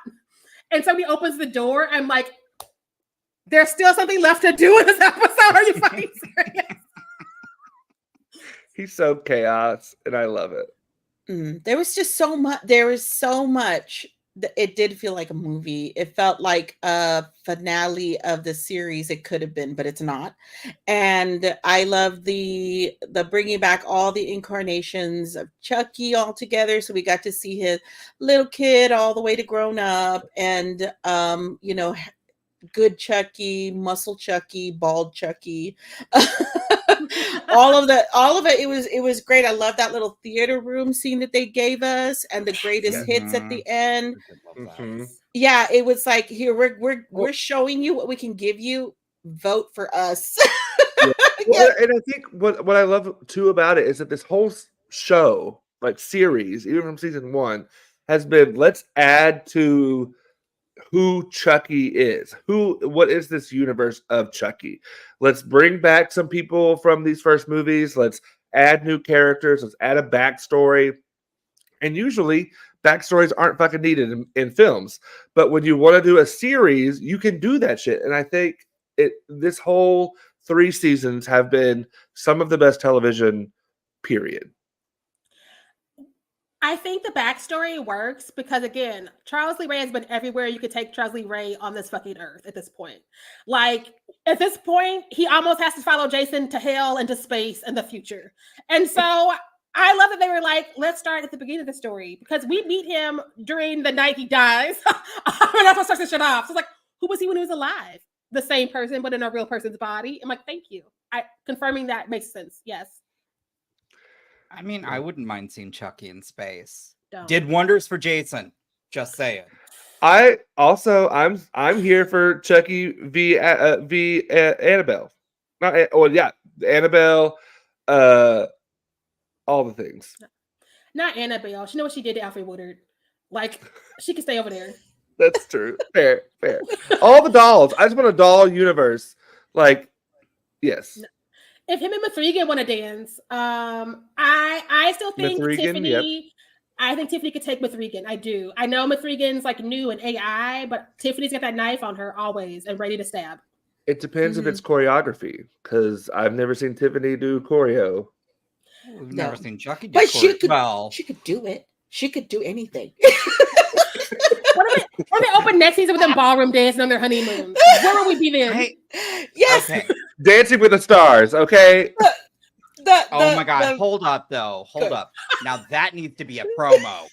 And so he opens the door. I'm like, there's still something left to do in this episode. Are you fucking serious? He's so chaos, and I love it. There was just so much. There was so much. It did feel like a movie. It felt like a finale of the series. It could have been, but it's not. And I love the bringing back all the incarnations of Chucky all together. So we got to see his little kid all the way to grown up, and good Chucky, muscle Chucky, bald Chucky. all of it. It was great. I love that little theater room scene that they gave us, and the greatest hits at the end. Yeah, it was like, here we're showing you what we can give you. Vote for us. Well, and I think what I love too about it is that this whole show, like series, even from season 1, has been, let's add to who Chucky is. What is this universe of Chucky? Let's bring back some people from these first movies. Let's add new characters. Let's add a backstory. And usually backstories aren't fucking needed in films. But when you want to do a series, you can do that shit. And I think this whole 3 seasons have been some of the best television, period. I think the backstory works because, again, Charles Lee Ray has been everywhere you could take Charles Lee Ray on this fucking earth at this point. Like, at this point, he almost has to follow Jason to hell and to space in the future. And so I love that they were like, let's start at the beginning of the story, because we meet him during the night he dies. We're not supposed to start this shit off. So it's like, who was he when he was alive? The same person, but in a real person's body. I'm like, thank you. Confirming that makes sense. Yes. I mean, I wouldn't mind seeing Chucky in space. Don't. Did wonders for Jason. Just saying. I'm here for Chucky v Annabelle. Annabelle, all the things. Not Annabelle. She know what she did to Alfred Woodard. Like, she can stay over there. That's true. Fair. All the dolls. I just want a doll universe. Like, yes. If him and Mithrigan want to dance, I still think Mithrigan, Tiffany. yep. I think Tiffany could take Mithrigan. I do. I know Mithrigan's like new and AI, but Tiffany's got that knife on her always and ready to stab. It depends if it's choreography, because I've never seen Tiffany do choreo. We've No. never seen Chucky do But she choreo. could. Well, She could do it. She could do anything. What if they open next season with them ballroom dancing on their honeymoon? Where will we be then? Yes. okay. Dancing with the Stars, okay? Oh my God. Hold up, though. Hold up. Now that needs to be a promo.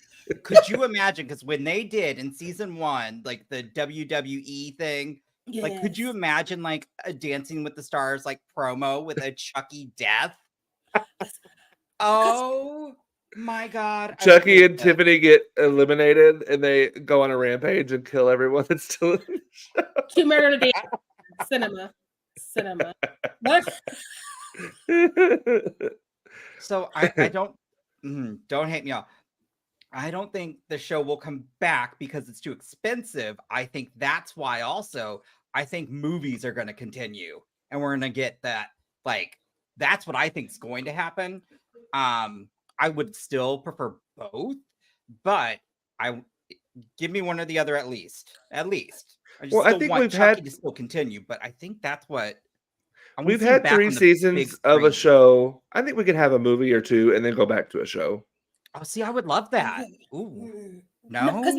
Could you imagine? Because when they did in season 1, like the WWE thing, like, could you imagine like a Dancing with the Stars like promo with a Chucky death? Oh my God. Chucky and Tiffany get eliminated and they go on a rampage and kill everyone that's still in the show. To murder the dance. Cinema. What? So I don't don't hate me off. I don't think the show will come back because it's too expensive. I think that's why also I think movies are going to continue and we're going to get that, like, that's what I think is going to happen. I would still prefer both, but give me one or the other at least. I just I think want Chucky to still continue, but I think that's what we've had 3 seasons of a show. I think we could have a movie or 2 and then go back to a show. Oh, see, I would love that. Ooh, no, because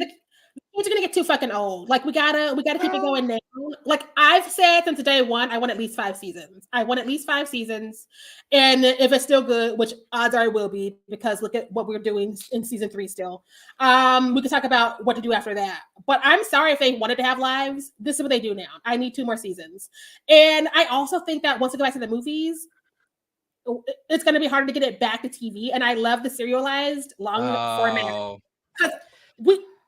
it's gonna get too fucking old. Like we gotta keep it going now. Like I've said since day one, I want at least 5 seasons. And if it's still good, which odds are it will be, because look at what we're doing in season 3 still. We can talk about what to do after that. But I'm sorry if they wanted to have lives. This is what they do now. I need 2 more seasons. And I also think that once we go back to the movies, it's going to be harder to get it back to TV. And I love the serialized long format. Because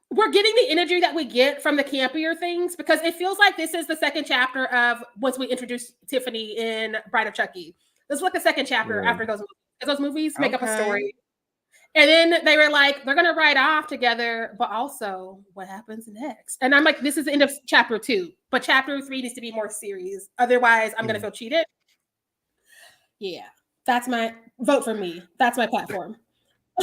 we're getting the energy that we get from the campier things, because it feels like this is the second chapter of once we introduce Tiffany in Bride of Chucky. This is like the second chapter after those movies make up a story. And then they were like, they're going to ride off together, but also what happens next? And I'm like, this is the end of chapter 2, but chapter 3 needs to be more serious. Otherwise, I'm going to feel cheated. Yeah. That's my vote for me. That's my platform.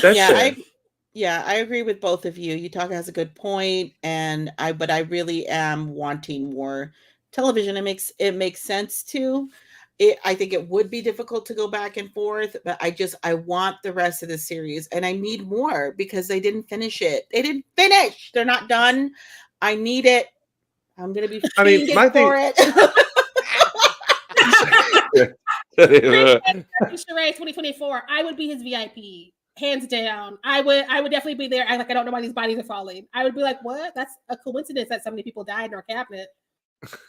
I agree with both of you. Yutaka has a good point, but I really am wanting more television. It makes sense too. I think it would be difficult to go back and forth, but I want the rest of the series, and I need more because they didn't finish it. They didn't finish. They're not done. I need it. I'm gonna be for it. Sharai 2024, I would be his VIP, hands down. I would definitely be there. I don't know why these bodies are falling. I would be like, what? That's a coincidence that so many people died in our cabinet.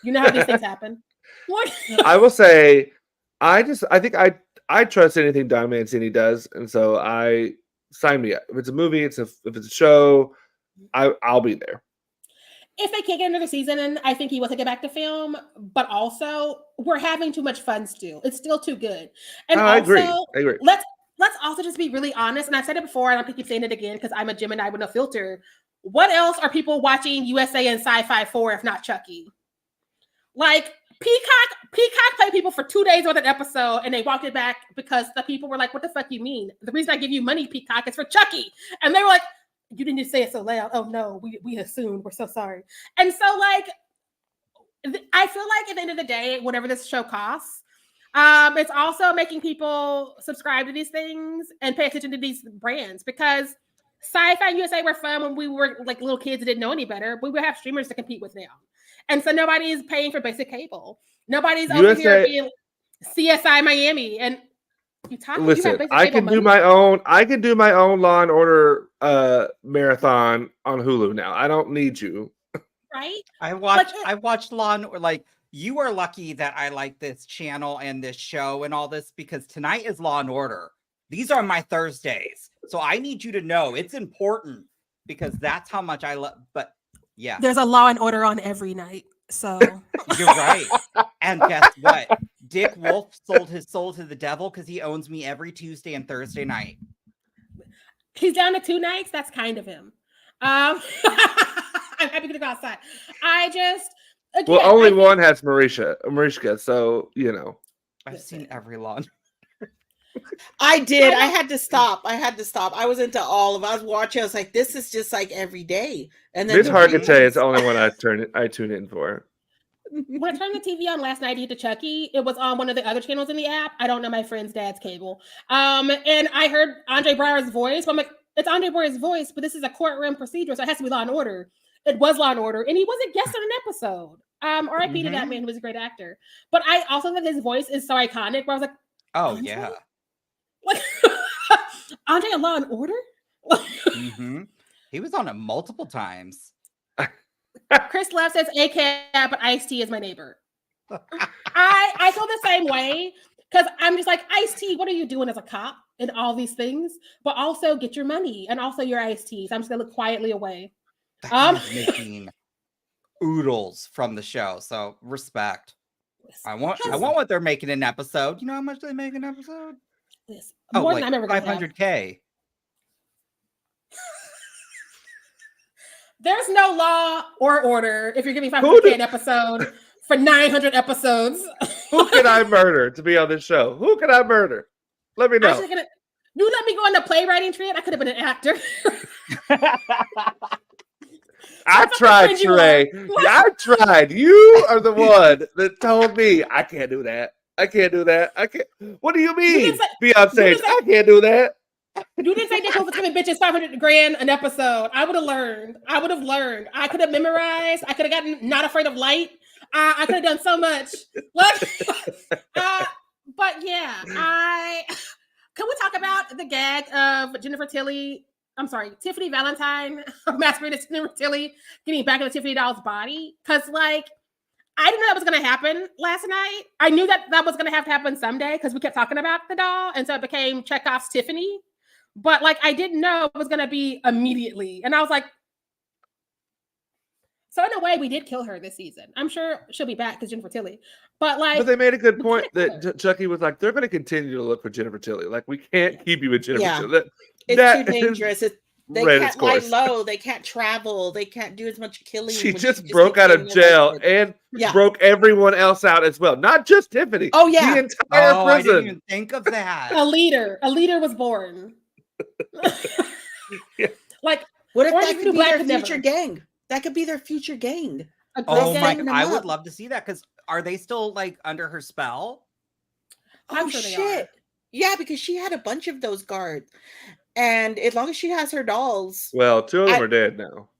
You know how these things happen. What? I will say, I think I trust anything Don Mancini does, and so I sign me up. If it's a movie, if it's a show, I'll be there. If they can't get another season, and I think he will take it back to film, but also we're having too much fun still. It's still too good. And I also, agree. Let's also just be really honest. And I've said it before, and I'm keep saying it again because I'm a Gemini with no filter. What else are people watching USA and Sci-Fi for if not Chucky? Like Peacock played people for 2 days on an episode, and they walked it back because the people were like, "What the fuck you mean? The reason I give you money, Peacock, is for Chucky." And they were like, "You didn't say it so loud." Oh no, we assumed. We're so sorry. And so like, I feel like at the end of the day, whatever this show costs, it's also making people subscribe to these things and pay attention to these brands, because Sci-Fi and USA were fun when we were like little kids that didn't know any better. We would have streamers to compete with now. And so nobody is paying for basic cable. Nobody's over here being CSI Miami and Yutaka. Listen, I can do my own Law and Order marathon on Hulu now. I don't need you. Right? I watched Law and Order. Like, you are lucky that I like this channel and this show and all this, because tonight is Law and Order. These are my Thursdays. So I need you to know it's important, because that's how much I love. But yeah, there's a Law and Order on every night. So you're right. And guess what? Dick Wolf sold his soul to the devil because he owns me every Tuesday and Thursday night. He's down to 2 nights. That's kind of him. I'm happy to go outside. I just again, Well, only one has Marishka, so you know. I've seen every Law. I did. I had to stop. I was into all of. I was watching. I was like, this is just like every day. And then It's hard to say. It's the only one I tune in for. When I turned the TV on last night to eat Chucky, it was on one of the other channels in the app. I don't know my friend's dad's cable. And I heard Andre Breyer's voice. I'm like, it's Andre Breyer's voice, but this is a courtroom procedure, so it has to be Law and Order. It was Law and Order, and he was a guest on an episode. R.I.P. to that man who was a great actor. But I also think his voice is so iconic. Where I was like, oh Andre? yeah, like Andre on Law and Order. He was on it multiple times. Chris Love says ACAB, but Ice-T is my neighbor. I feel the same way because I'm just like, Ice-T, what are you doing as a cop and all these things? But also get your money and also your Ice-T. So I'm just gonna look quietly away. Making oodles from the show, so respect. I want what they're making an episode. You know how much they make an episode? More like than I'm ever gonna have. 500K. There's no Law or Order if you're giving 500K an episode for 900 episodes. Who can I murder to be on this show? Who can I murder? Let me know. You let me go on the playwriting trip. I could have been an actor. I tried, Sharai. I tried. You are the one that told me I can't do that. I can't do that. I can't. What do you mean? Be on stage. I can't do that. You didn't say Dick was giving bitches $500,000 an episode. I would have learned. I could have memorized. I could have gotten Not Afraid of Light. I could have done so much. But yeah, can we talk about the gag of Tiffany Valentine masquerading as Jennifer Tilly getting back in the Tiffany doll's body? Because like, I didn't know that was going to happen last night. I knew that was going to have to happen someday because we kept talking about the doll, and so it became Chekhov's Tiffany. But like, I didn't know it was going to be immediately, and I was like, so in a way, we did kill her this season. I'm sure she'll be back because Jennifer Tilly. But they made a good point that Chucky was like, they're going to continue to look for Jennifer Tilly. Like, we can't keep you with Jennifer Tilly. It's too dangerous. They can't lie low. They can't travel. They can't do as much killing. She just broke out of jail and broke everyone else out as well. Not just Tiffany. Oh, yeah. The entire prison. I didn't even think of that. A leader was born. Like, what if that could be their future gang? That could be their future gang. Oh my! I would love to see that because are they still like under her spell? Oh sure shit! Yeah, because she had a bunch of those guards, and as long as she has her dolls, well, 2 of them are dead now.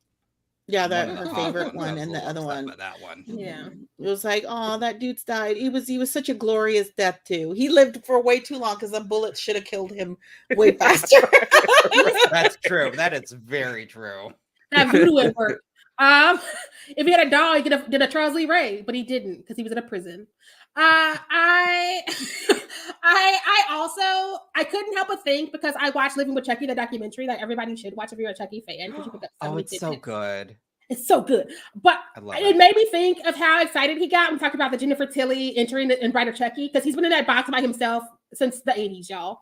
Yeah, that her favorite one and the other one. That one. Yeah, it was like, oh, that dude's died. He was such a glorious death too. He lived for way too long because the bullets should have killed him way faster. That's true. That is very true. That voodoo at work. If he had a doll, he could have did a Charles Lee Ray, but he didn't because he was in a prison. I also couldn't help but think because I watched Living with Chucky, the documentary that everybody should watch if you're a Chucky fan. It's so good. It's so good. But it made me think of how excited he got when we talked about the Jennifer Tilly entering and Bride of Chucky because he's been in that box by himself since the 80s, y'all.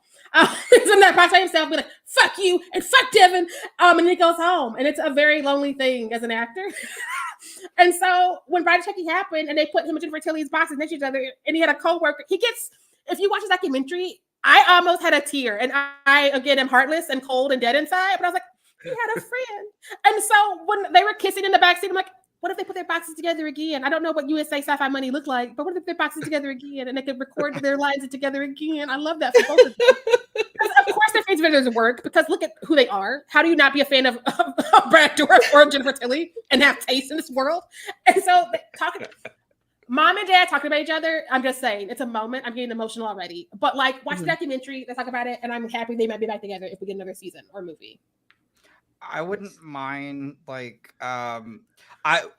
He's in that box by himself, be like, fuck you and fuck Devin. And then he goes home. And it's a very lonely thing as an actor. And so when Bride of Chucky happened and they put him and Jennifer Tilly's boxes next to each other and he had a co-worker, if you watch his documentary, I almost had a tear. And I again, am heartless and cold and dead inside. But I was like, he had a friend. And so when they were kissing in the backseat, I'm like, what if they put their boxes together again? I don't know what USA Sci-Fi Money looked like, but what if they put their boxes together again and they could record their lines together again? I love that for both of them. Of course, their face videos work because look at who they are. How do you not be a fan of Brad Dourif or Jennifer Tilly and have taste in this world? And so mom and dad talking about each other. I'm just saying, it's a moment. I'm getting emotional already. But like, watch the documentary. Let's talk about it. And I'm happy they might be back together if we get another season or movie. I wouldn't mind I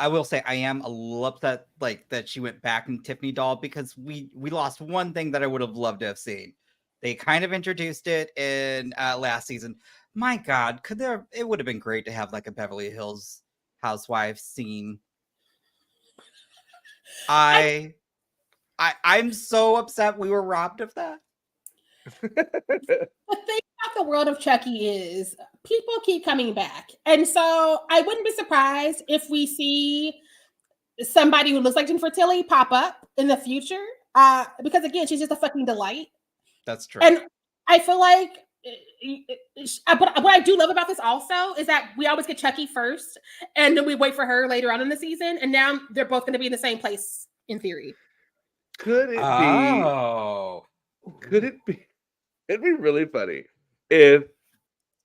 will say I am a little upset like that she went back in Tiffany doll because we lost one thing that I would have loved to have seen. They kind of introduced it in last season. My God, it would have been great to have like a Beverly Hills Housewives scene. I I'm so upset we were robbed of that. The thing about the world of Chucky is people keep coming back. And so I wouldn't be surprised if we see somebody who looks like Jennifer Tilly pop up in the future. Because again, she's just a fucking delight. That's true. And I feel like, but what I do love about this also is that we always get Chucky first, and then we wait for her later on in the season, and now they're both going to be in the same place in theory. Could it Oh. Could it be? It'd be really funny if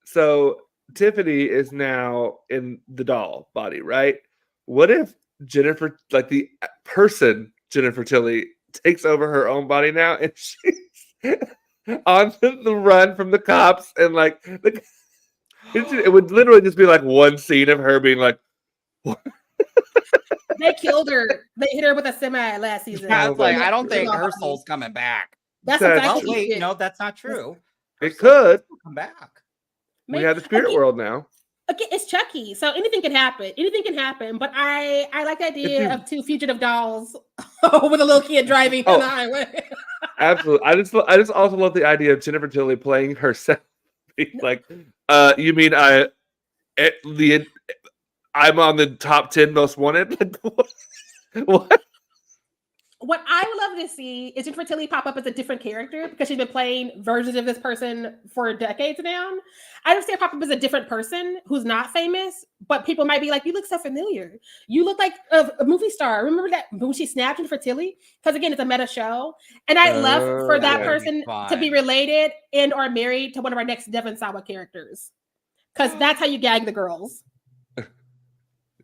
so. Tiffany is now in the doll body, right? What if Jennifer, like the person Jennifer Tilly, takes over her own body now, and she's on the run from the cops, and like it would literally just be like one scene of her being like, "What?" They killed her. They hit her with a semi last season. Yeah, it's like, And I don't think her her soul's coming back. That's That's exactly Oh, wait, it. no, that's not true. Her It soul could. will come back. We have the spirit world now. Again, it's Chucky, so anything can happen. Anything can happen. But I like the idea of two fugitive dolls with a little kid driving on the highway. Absolutely. I just also love the idea of Jennifer Tilly playing herself. Like, you mean I'm on the top 10 most wanted? Like, what? What I would love to see is Jennifer Tilly pop up as a different character because she's been playing versions of this person for decades now. I just see her pop up as a different person who's not famous, but people might be like, "You look so familiar. You look like a movie star." Remember that when she snapped Jennifer Tilly? Because again, it's a meta show, and I'd love for that yeah. person to be related and or married to one of our next Devon Sawa characters, because that's how you gag the girls.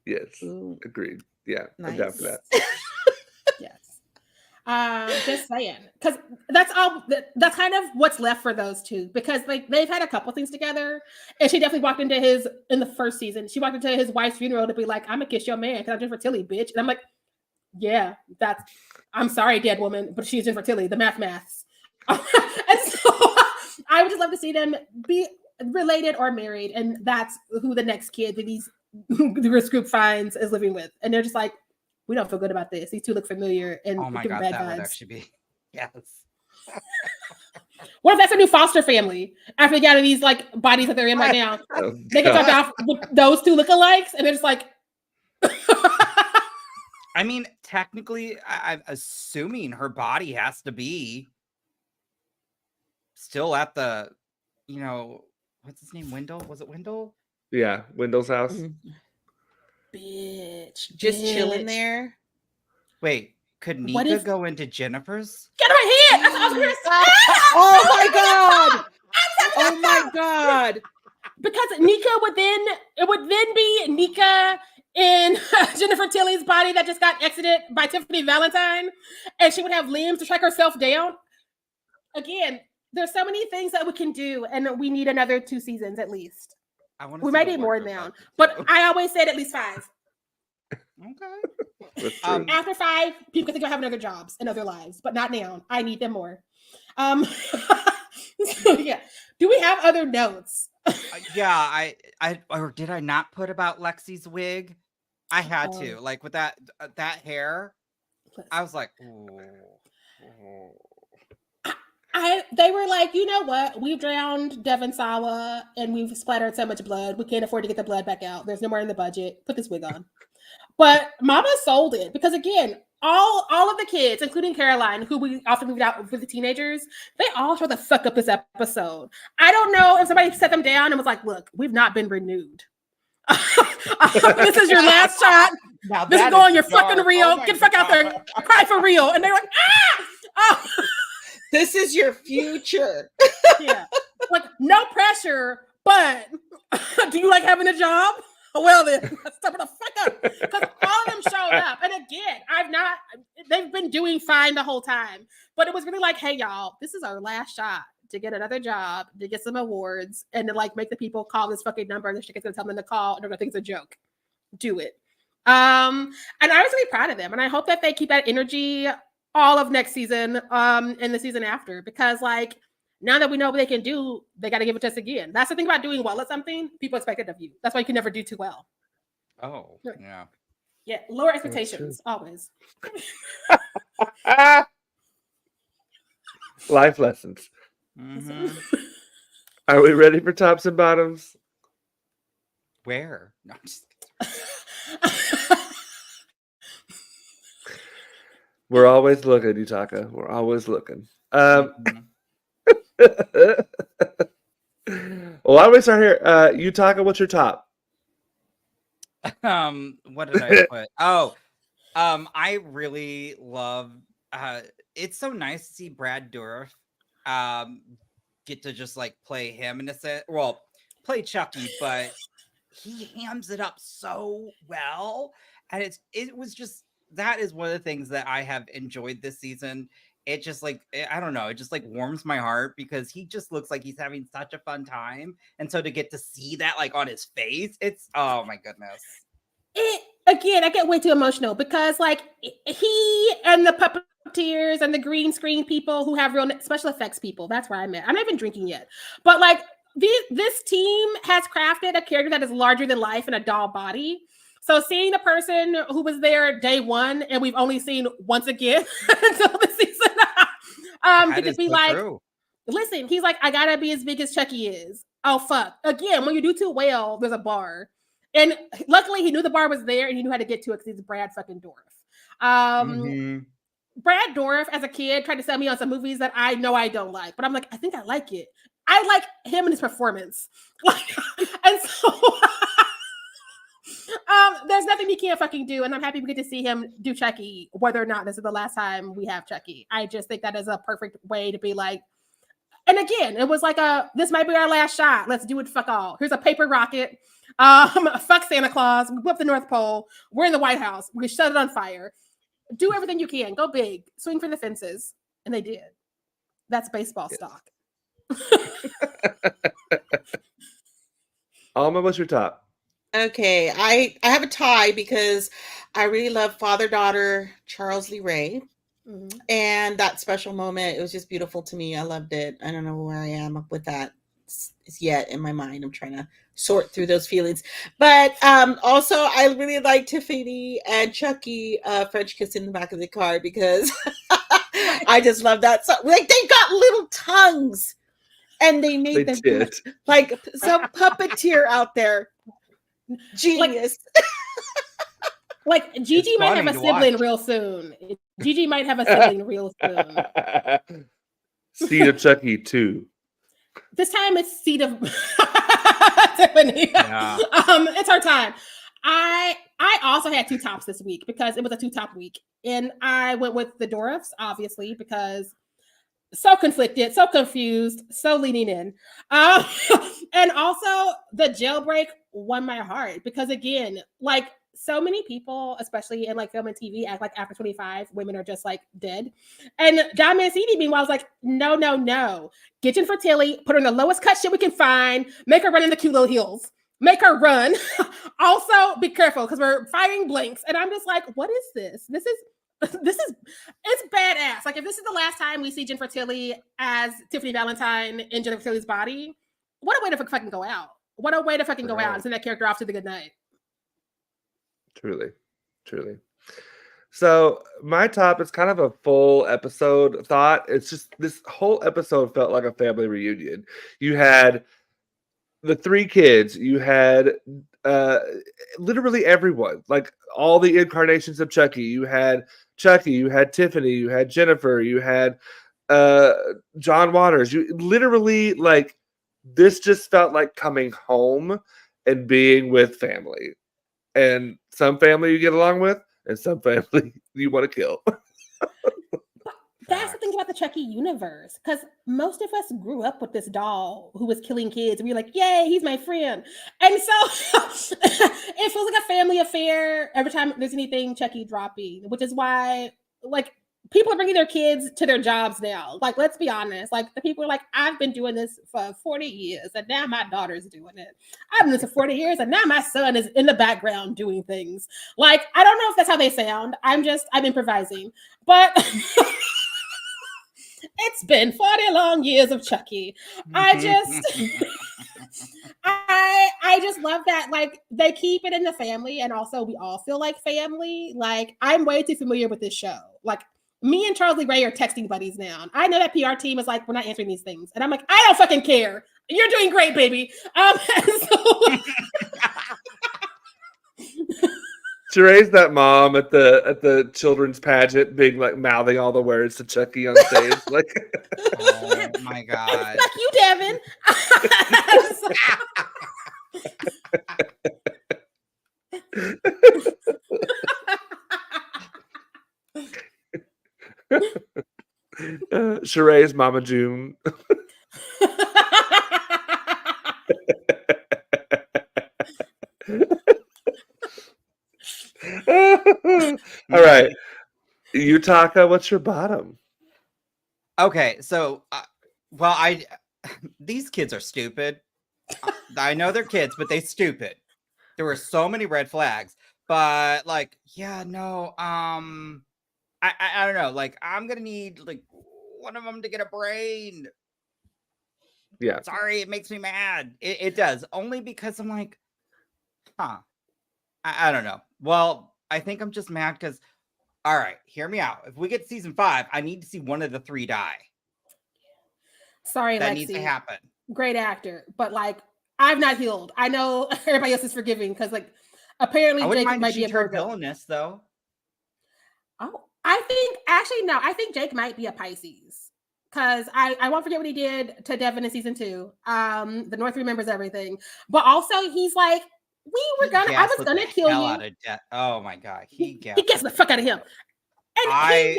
Yes, Ooh, agreed. Yeah, I'm nice. down for that. Yes. Just saying, because that's kind of what's left for those two, because like they've had a couple things together, and she definitely walked into in the first season. She walked into his wife's funeral to be like, "I'm gonna kiss your man because I'm Jennifer Tilly, bitch," and I'm like, "Yeah, I'm sorry, dead woman, but she's Jennifer Tilly, the maths." And so I would just love to see them be related or married, and that's who the next kid that this group finds is living with, and they're just like, "We don't feel good about this. These two look familiar." And Oh my give God, bad that vibes. would actually be, yes. What if that's a new foster family after they got these like bodies that they're in right now? Oh, They get God. dropped off with those two lookalikes, and they're just like, I mean, technically, I'm assuming her body has to be still at the, what's his name? Wendell? Was it Wendell? Yeah, Wendell's house. Mhm. bitch, Just chilling bitch. there. Wait, could What Nika if- go into Jennifer's? Get her head. That's what I was gonna say. Oh my God. Oh my God. Because Nika would then be Nika in Jennifer Tilly's body that just got exited by Tiffany Valentine, and she would have limbs to track herself down. Again, there's so many things that we can do, and we need another 2 seasons at least. We might need more now, but I always said at least 5. Okay. That's true. After 5, people can think of having other jobs and other lives, but not now. I need them more. So, yeah. Do we have other notes? Yeah, I or did I not put about Lexi's wig? I had to, like with that hair. I was like, ooh. They were like, you know what? We've drowned Devon Sawa and we've splattered so much blood. We can't afford to get the blood back out. There's no more in the budget. Put this wig on. But Mama sold it because again, all of the kids, including Caroline, who we often moved out with the teenagers, they all showed the fuck up this episode. I don't know if somebody set them down and was like, look, we've not been renewed. This is your last shot. Now This is going your fucking reel. Get the fuck out there. Cry for real. And they're like, ah! Oh. This is your future. Yeah. Like, no pressure, but do you like having a job? Well, then, step the fuck up. Because all of them showed up. And again, they've been doing fine the whole time. But it was really like, hey, y'all, this is our last shot to get another job, to get some awards, and to like make the people call this fucking number. And the shit gonna tell them to call, and they're gonna think it's a joke. Do it. And I was really proud of them. And I hope that they keep that energy all of next season and the season after, because like now that we know what they can do, they got to give it to us again. That's the thing about doing well at something. People expect it of you. That's why you can never do too well. Oh, yeah. Yeah, lower expectations always. Life lessons. Mhm. Are we ready for tops and bottoms? Where? No, I'm just We're always looking, Yutaka. We're always looking. Mhm. Well, why don't we start here? Yutaka, what's your top? What did I put? Oh, I really love it's so nice to see Brad Dourif get to just like play him in a set. Well, play Chucky, but he hams it up so well. And it was just that is one of the things that I have enjoyed this season. It just like I don't know, it just like warms my heart because he just looks like he's having such a fun time. And so to get to see that like on his face, it's oh my goodness. Again, I get way too emotional because like he and the puppeteers and the green screen people who have real special effects people, that's where I'm at. I'm not even drinking yet. But like this team has crafted a character that is larger than life in a doll body. So seeing the person who was there day one and we've only seen once again until the season, get to be so like, true. Listen, he's like, I gotta be as big as Chucky is. Oh fuck! Again, when you do too well, there's a bar. And luckily, he knew the bar was there and he knew how to get to it because he's Brad fucking Dourif. Brad Dourif, as a kid, tried to sell me on some movies that I know I don't like, but I'm like, I think I like it. I like him and his performance. And so there's nothing he can't fucking do. And I'm happy we get to see him do Chucky, whether or not this is the last time we have Chucky. I just think that is a perfect way to be like, and again, it was like this might be our last shot. Let's do it. Fuck all. Here's a paper rocket. Fuck Santa Claus. We blew up the North Pole. We're in the White House. We shut it on fire. Do everything you can. Go big. Swing for the fences. And they did. That's baseball stock. Alma, what's your top? Okay, I have a tie because I really love father-daughter Charles Lee Ray. Mm-hmm. And that special moment, it was just beautiful to me. I loved it. I don't know where I am with that yet in my mind. I'm trying to sort through those feelings. But also, I really like Tiffany and Chucky French kiss in the back of the car because I just love that. So, like, they got little tongues and they made them like some puppeteer out there. Genius. Like Gigi might have a sibling real soon. Gigi might have a sibling real soon. Seed of Chucky 2. This time it's Seed of Tiffany. Yeah. It's our time. I also had two tops this week because it was a 2-top week. And I went with the Dourifs, obviously, because so conflicted, so confused, so leaning in. And also the jailbreak won my heart because again, like so many people, especially in like film and TV, act like after 25, women are just like dead. And John Mancini, meanwhile, was like, no. Get Jen Tilly, put her in the lowest cut shit we can find, make her run in the cute little heels, make her run. Also, be careful because we're firing blinks. And I'm just like, what is this? This is it's badass. Like if this is the last time we see Jen Tilly as Tiffany Valentine in Jen Tilly's body, what a way to fucking go out. What a way to fucking go out and send that character off to the good night. Truly. So my top is kind of a full episode thought. It's just this whole episode felt like a family reunion. You had the 3 kids. You had literally everyone, like all the incarnations of Chucky. You had Chucky. You had Tiffany. You had Jennifer. You had John Waters. You literally like this just felt like coming home and being with family. And some family you get along with, and some family you want to kill. That's the thing about the Chucky universe, because most of us grew up with this doll who was killing kids. We were like, yay, he's my friend. And so it feels like a family affair every time there's anything Chucky dropping, which is why, like, people are bringing their kids to their jobs now. Like, let's be honest. Like, the people are like, I've been doing this for 40 years, and now my daughter's doing it. I've been doing this for 40 years, and now my son is in the background doing things. Like, I don't know if that's how they sound. I'm improvising. But it's been 40 long years of Chucky. I just love that. Like, they keep it in the family, and also we all feel like family. Like, I'm way too familiar with this show. Like, me and Charles Lee Ray are texting buddies now. I know that PR team is like, we're not answering these things. And I'm like, I don't fucking care. You're doing great, baby. Sheray's that mom at the children's pageant being like mouthing all the words to Chucky on stage. Like, Oh my god. Fuck you, Devin. Sheray's Mama June. All right, Yutaka, what's your bottom? Okay, so these kids are stupid. I know they're kids, but they stupid. There were so many red flags, but like, yeah, no, I don't know. Like, I'm gonna need like one of them to get a brain. Yeah, Sorry, it makes me mad. It does, only because I'm like, huh. I don't know. Well, I think I'm just mad because, all right, hear me out. If we get season 5, I need to see one of the 3 die. Sorry, That Lexi. needs to happen. Great actor, but like, I've not healed. I know everybody else is forgiving because like, apparently I wouldn't Jake mind might if be she a turned Virgo. villainous though. Oh, I think actually no. I think Jake might be a Pisces because I won't forget what he did to Devin in season 2. The North remembers everything, but also he's like, I was gonna kill you. Out of death. Oh my god, He gets the fuck out of him. And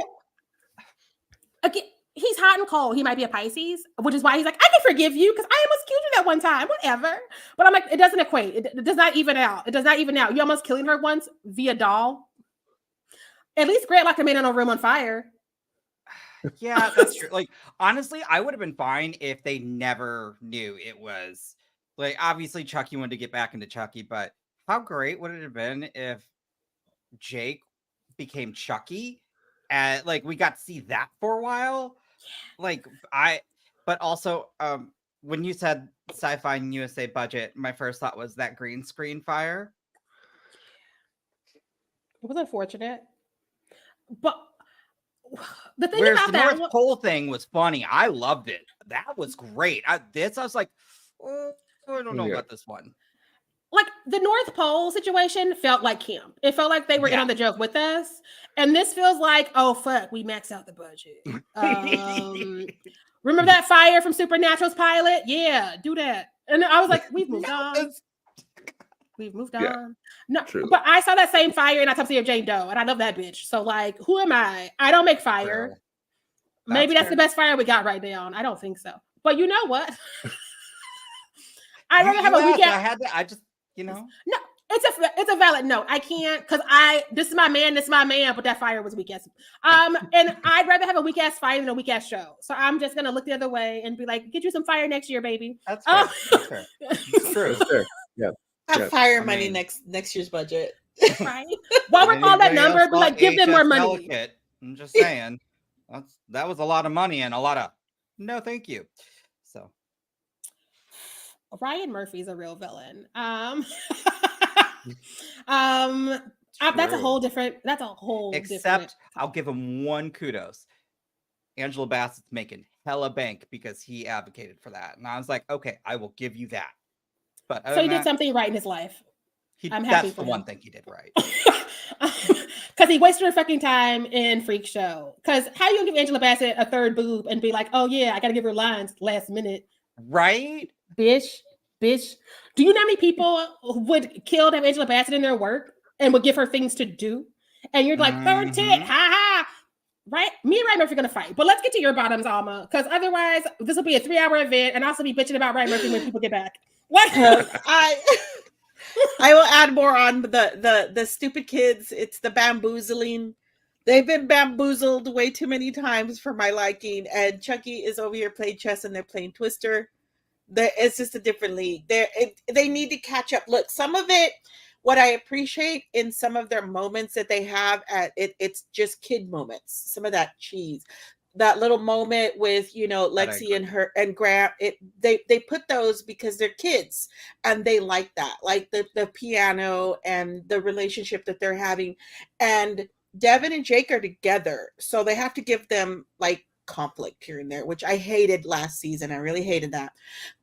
again, he's hot and cold. He might be a Pisces, which is why he's like, I can forgive you because I almost killed you that one time, whatever. But I'm like, it doesn't equate. It does not even out. It does not even out. You almost killing her once via doll. At least Grant locked a man in a room on fire. Yeah, that's true. Like, honestly, I would have been fine if they never knew it was like, obviously Chucky wanted to get back into Chucky, but how great would it have been if Jake became Chucky and like we got to see that for a while? Like, but also when you said sci-fi and USA budget, my first thought was that green screen fire. It was unfortunate. But the thing Whereas about the that North Pole thing was funny. I loved it. That was great. I was like, oh, I don't know about this one. Like the North Pole situation felt like camp. It felt like they were in on the joke with us. And this feels like, oh fuck, we maxed out the budget. Remember that fire from Supernatural's pilot? Yeah, do that. And I was like, we've moved on. We've moved on. Yeah, no, truly. But I saw that same fire in Autopsy of Jane Doe, and I love that bitch. So, like, who am I? I don't make fire. Maybe that's the best fire we got right now. I don't think so. But you know what? I'd rather have a weekend. I just, you know. No, it's a valid no. I can't because this is my man, but that fire was weak ass. And I'd rather have a weak ass fire than a week ass show. So I'm just gonna look the other way and be like, get you some fire next year, baby. That's fair. That's fair. It's true. Yeah. Have fire money next year's budget. Right? While we're calling that number, be like, give them more money. Delicate. I'm just saying, that was a lot of money and a lot of no, thank you. So Ryan Murphy's a real villain. That's a whole different. Except I'll give him one kudos. Angela Bassett's making hella bank because he advocated for that, and I was like, okay, I will give you that. But so he did something right in his life. I'm happy that's for the him. one thing he did right. Because he wasted her fucking time in Freak Show. Because how you gonna give Angela Bassett a third boob and be like, oh yeah, I gotta give her lines last minute, right? Bitch. Do you know how many people would kill to have Angela Bassett in their work and would give her things to do? And you're like, third tit, ha ha. Right? Me and Ryan Murphy are gonna fight. But let's get to your bottoms, Alma. Because otherwise, this will be a 3-hour event and I'll also be bitching about Ryan Murphy when people get back. What? I will add more on the stupid kids. It's the bamboozling. They've been bamboozled way too many times for my liking. And Chucky is over here playing chess and they're playing Twister. It's just a different league. They need to catch up. Look, some of it, what I appreciate in some of their moments that they have it's just kid moments. Some of that cheese. That little moment with, Lexi and her and Grant, they put those because they're kids and they like that, like the piano and the relationship that they're having. And Devin and Jake are together, so they have to give them like conflict here and there, which I hated last season. I really hated that.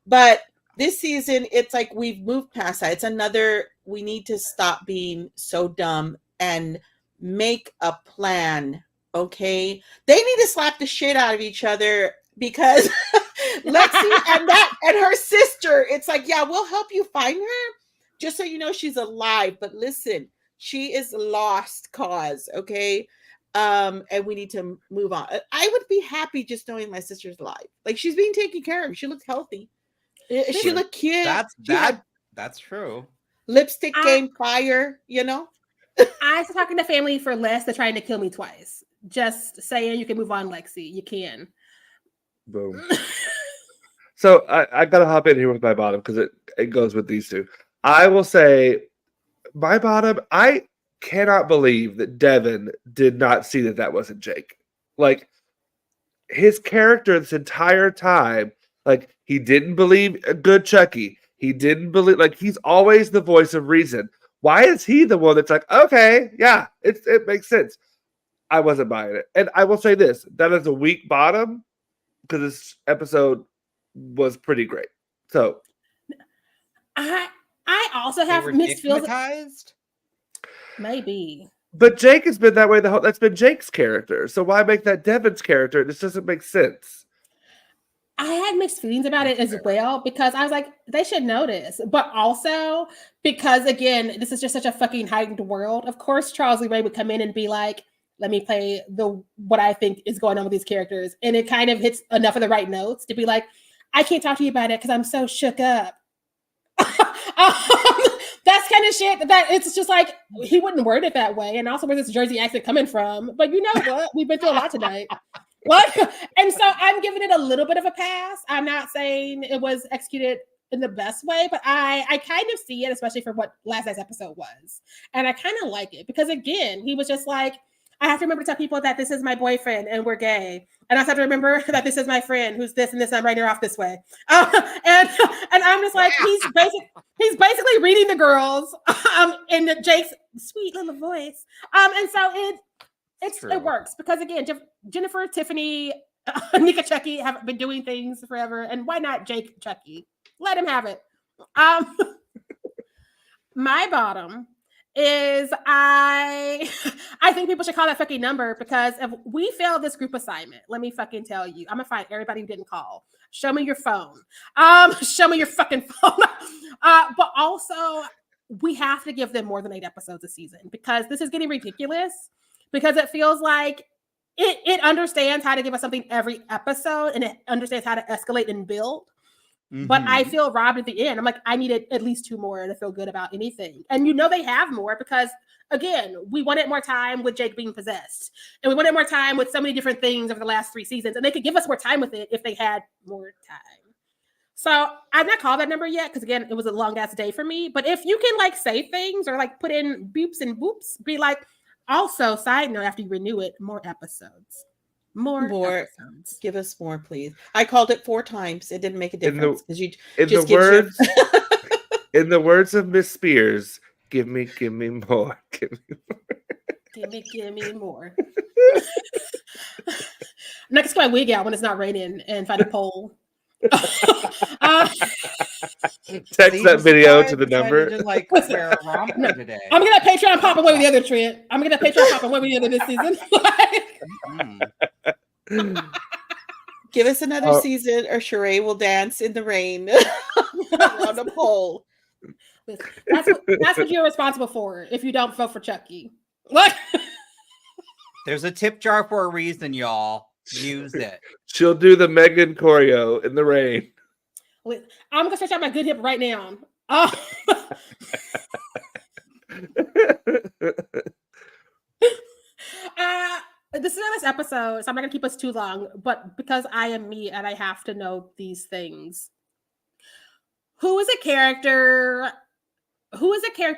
But this season, it's like we've moved past that. It's another, we need to stop being so dumb and make a plan, okay? They need to slap the shit out of each other because Lexi and her sister, it's like, yeah, we'll help you find her just so you know she's alive. But listen, she is lost cause, okay? And we need to move on. I would be happy just knowing my sister's alive. Like, she's being taken care of. She looked healthy. She looked cute. That's true. Lipstick game fire, you know? I was talking to family for less than trying to kill me twice. Just saying you can move on, Lexi. You can. Boom. So I gotta hop in here with my bottom because it goes with these two. I will say my bottom, I cannot believe that Devin did not see that wasn't Jake. Like, his character this entire time, like, he didn't believe a good Chucky. He didn't believe, like, he's always the voice of reason. Why is he the one that's like, okay, yeah, it makes sense? I wasn't buying it. And I will say this, that is a weak bottom because this episode was pretty great. So I also have mixed feelings. Maybe. But Jake has been that way that's been Jake's character. So why make that Devin's character? This doesn't make sense. I had mixed feelings about it as well because I was like, they should know this. But also because, again, this is just such a fucking heightened world. Of course, Charles Lee Ray would come in and be like, let me play what I think is going on with these characters. And it kind of hits enough of the right notes to be like, I can't talk to you about it because I'm so shook up. That's kind of shit that it's just like, he wouldn't word it that way. And also, where's this Jersey accent coming from? But you know what? We've been through a lot tonight. What? And so I'm giving it a little bit of a pass. I'm not saying it was executed in the best way, but I kind of see it, especially for what last night's episode was. And I kind of like it because, again, he was just like, I have to remember to tell people that this is my boyfriend and we're gay. And I have to remember that this is my friend who's this and this, and I'm writing her off this way. And I'm just like, he's basically reading the girls in Jake's sweet little voice. And so it works because, again, Jennifer, Tiffany, Nika, Chucky have been doing things forever. And why not Jake Chucky? Let him have it. My bottom is I think people should call that fucking number because if we fail this group assignment, let me fucking tell you, I'm gonna find everybody who didn't call. Show me your phone. Show me your fucking phone. But also we have to give them more than 8 episodes a season because this is getting ridiculous because it feels like it understands how to give us something every episode and it understands how to escalate and build. But I feel robbed at the end. I'm like, I needed at least 2 more to feel good about anything. And you know they have more because, again, we wanted more time with Jake being possessed. And we wanted more time with so many different things over the last 3 seasons. And they could give us more time with it if they had more time. So I've not called that number yet because, again, it was a long-ass day for me. But if you can, like, say things or, like, put in beeps and boops, be like, also, side note, after you renew it, more episodes. More episodes. Give us more, please. I called it 4 times. It didn't make a difference because you in just in the words of Miss Spears, give me more. Give me more. Next, get my wig out when it's not raining and find a pole. Text that video to the number. To, like, wear a romper today. I'm gonna Patreon pop away with the other Trent. I'm gonna Patreon pop away with the other this season. Give us another season, or Sharai will dance in the rain on a pole. That's what you're responsible for if you don't vote for Chucky. What? There's a tip jar for a reason, y'all. Use it. She'll do the Megan choreo in the rain. I'm gonna stretch out my good hip right now. This is the last episode, so I'm not gonna keep us too long. But because I am me and I have to know these things, who is a character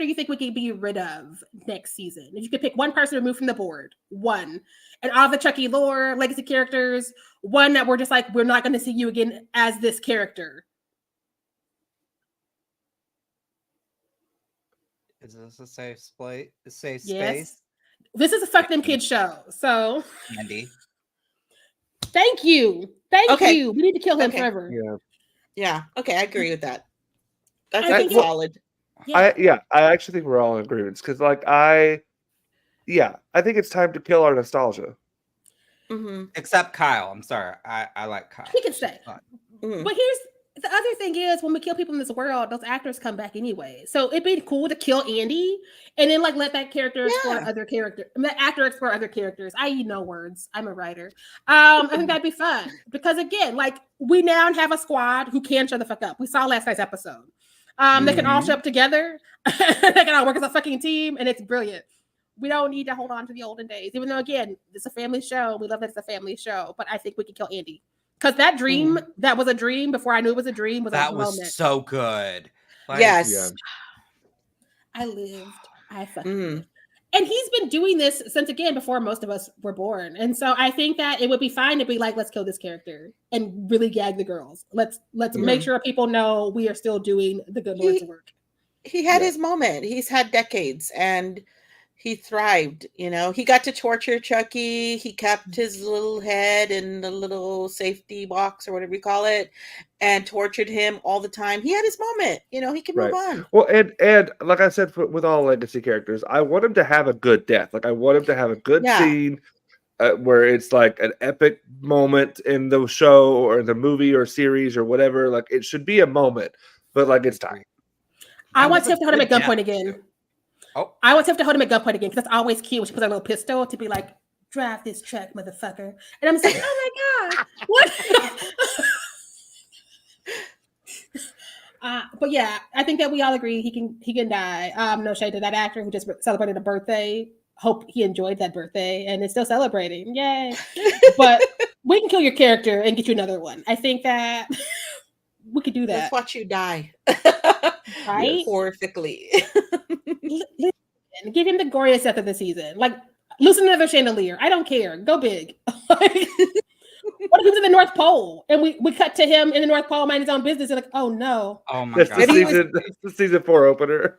you think we could be rid of next season? If you could pick one person removed from the board, one, and all the Chucky lore legacy characters, one that we're just like, we're not going to see you again as this character. Is this a safe space? Yes. This is a fuck them kids show. So Andy. thank you. Thank you. We need to kill him forever. Yeah. Okay, I agree with that. That's I think solid. I actually think we're all in agreement because, like, I think it's time to kill our nostalgia. Mm-hmm. Except Kyle. I'm sorry. I like Kyle. He can stay. Mm-hmm. But here's the other thing is when we kill people in this world, those actors come back anyway. So it'd be cool to kill Andy and then like let that character explore other characters. That actor explore other characters. I.e. no words. I'm a writer. I think that'd be fun because again, like we now have a squad who can shut the fuck up. We saw last night's episode. They can all show up together. They can all work as a fucking team, and it's brilliant. We don't need to hold on to the olden days, even though again, it's a family show. We love that it's a family show, but I think we can kill Andy. Because that dream, that was a dream before I knew it was a dream, was a moment. Was so good. Like, yes. I lived. I fucking lived. And he's been doing this since, again, before most of us were born. And so I think that it would be fine to be like, let's kill this character and really gag the girls. Let's make sure people know we are still doing the good Lord's work. He had his moment. He's had decades and he thrived, you know. He got to torture Chucky. He kept his little head in the little safety box or whatever you call it and tortured him all the time. He had his moment, you know, he can move on. Well, and like I said, with all legacy characters, I want him to have a good death. Like I want him to have a good scene where it's like an epic moment in the show or the movie or series or whatever. Like it should be a moment, but like it's time. I want Tiff to hold him at gunpoint again. I want Tiff to hold him at gunpoint again because that's always cute when she puts a little pistol to be like, drive this truck, motherfucker. And I'm just like, oh my God, what? But yeah, I think that we all agree he can die. No shade to that actor who just celebrated a birthday. Hope he enjoyed that birthday and is still celebrating. Yay. But we can kill your character and get you another one. I think that we could do that. Let's watch you die. Right? Horrifically. Give him the goriest death of the season. Like, loosen another chandelier. I don't care. Go big. What if he was in the North Pole and we cut to him in the North Pole minding his own business and like, oh no. Oh my God. That's the season 4 opener.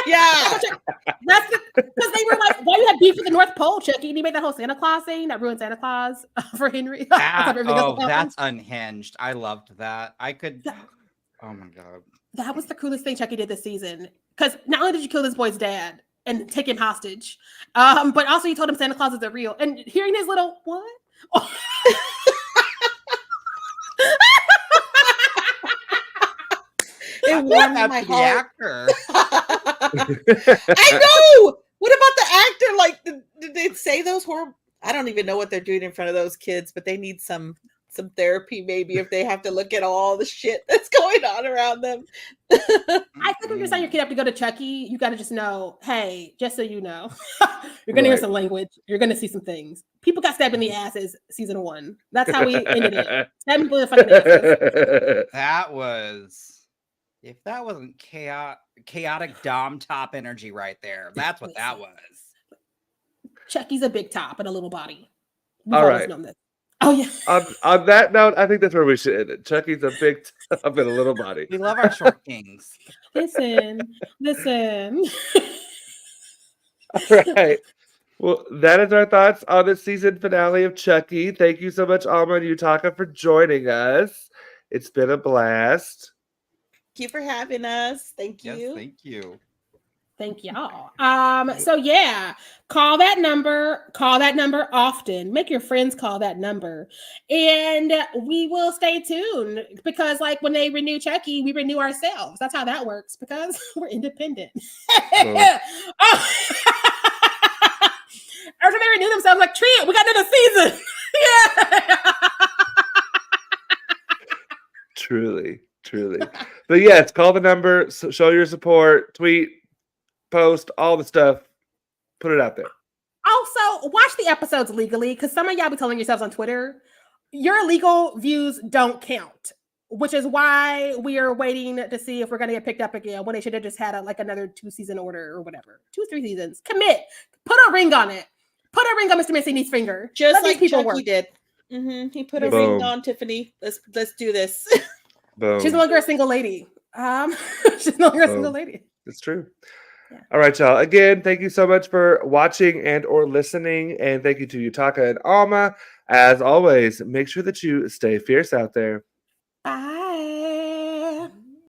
Yeah. That's because they were like, why do you have beef with the North Pole, Chucky? And he made that whole Santa Claus thing that ruined Santa Claus for Henry. That's unhinged. I loved that. Oh my God. That was the coolest thing Chucky did this season. Because not only did you kill this boy's dad and take him hostage, but also you told him Santa Claus isn't real. And hearing his little, what? It warmed my heart. Actor. I know. What about the actor? Like, did they say those horrible? I don't even know what they're doing in front of those kids, but they need some therapy maybe if they have to look at all the shit that's going on around them. I think when you're signing your kid up to go to Chucky, you got to just know, hey, just so you know, you're going to hear some language. You're going to see some things. People got stabbed in the asses season 1. That's how we ended it. Stabbed people in the fucking asses. That was, if that wasn't chaotic Dom top energy right there, that's what that was. Chucky's a big top and a little body. We've all always right. known this. Oh yeah. On that note, I think that's where we should end it. Chucky's a big top and a little body. We love our short kings. Listen. All right. Well, that is our thoughts on the season finale of Chucky. Thank you so much, Alma and Yutaka, for joining us. It's been a blast. Thank you for having us. Thank you. Yes, thank you. Thank y'all. So yeah, call that number often. Make your friends call that number. And we will stay tuned because like when they renew Chucky, we renew ourselves. That's how that works because we're independent. Every time they renew themselves, like, Trent, we got another season. Yeah. Truly. But yes, call the number, show your support, tweet, post, all the stuff. Put it out there. Also, watch the episodes legally because some of y'all be telling yourselves on Twitter, your legal views don't count, which is why we are waiting to see if we're going to get picked up again when they should have just had another 2-season order or whatever. 2-3 seasons. Commit. Put a ring on it. Put a ring on Mr. Mancini's finger. Just Let like people Chucky work. did. He put a ring on Tiffany. Let's do this. Boom. She's no longer a single lady. She's no longer a single lady. It's true. All right, y'all. Again, thank you so much for watching and or listening. And thank you to Yutaka and Alma. As always, make sure that you stay fierce out there. Bye.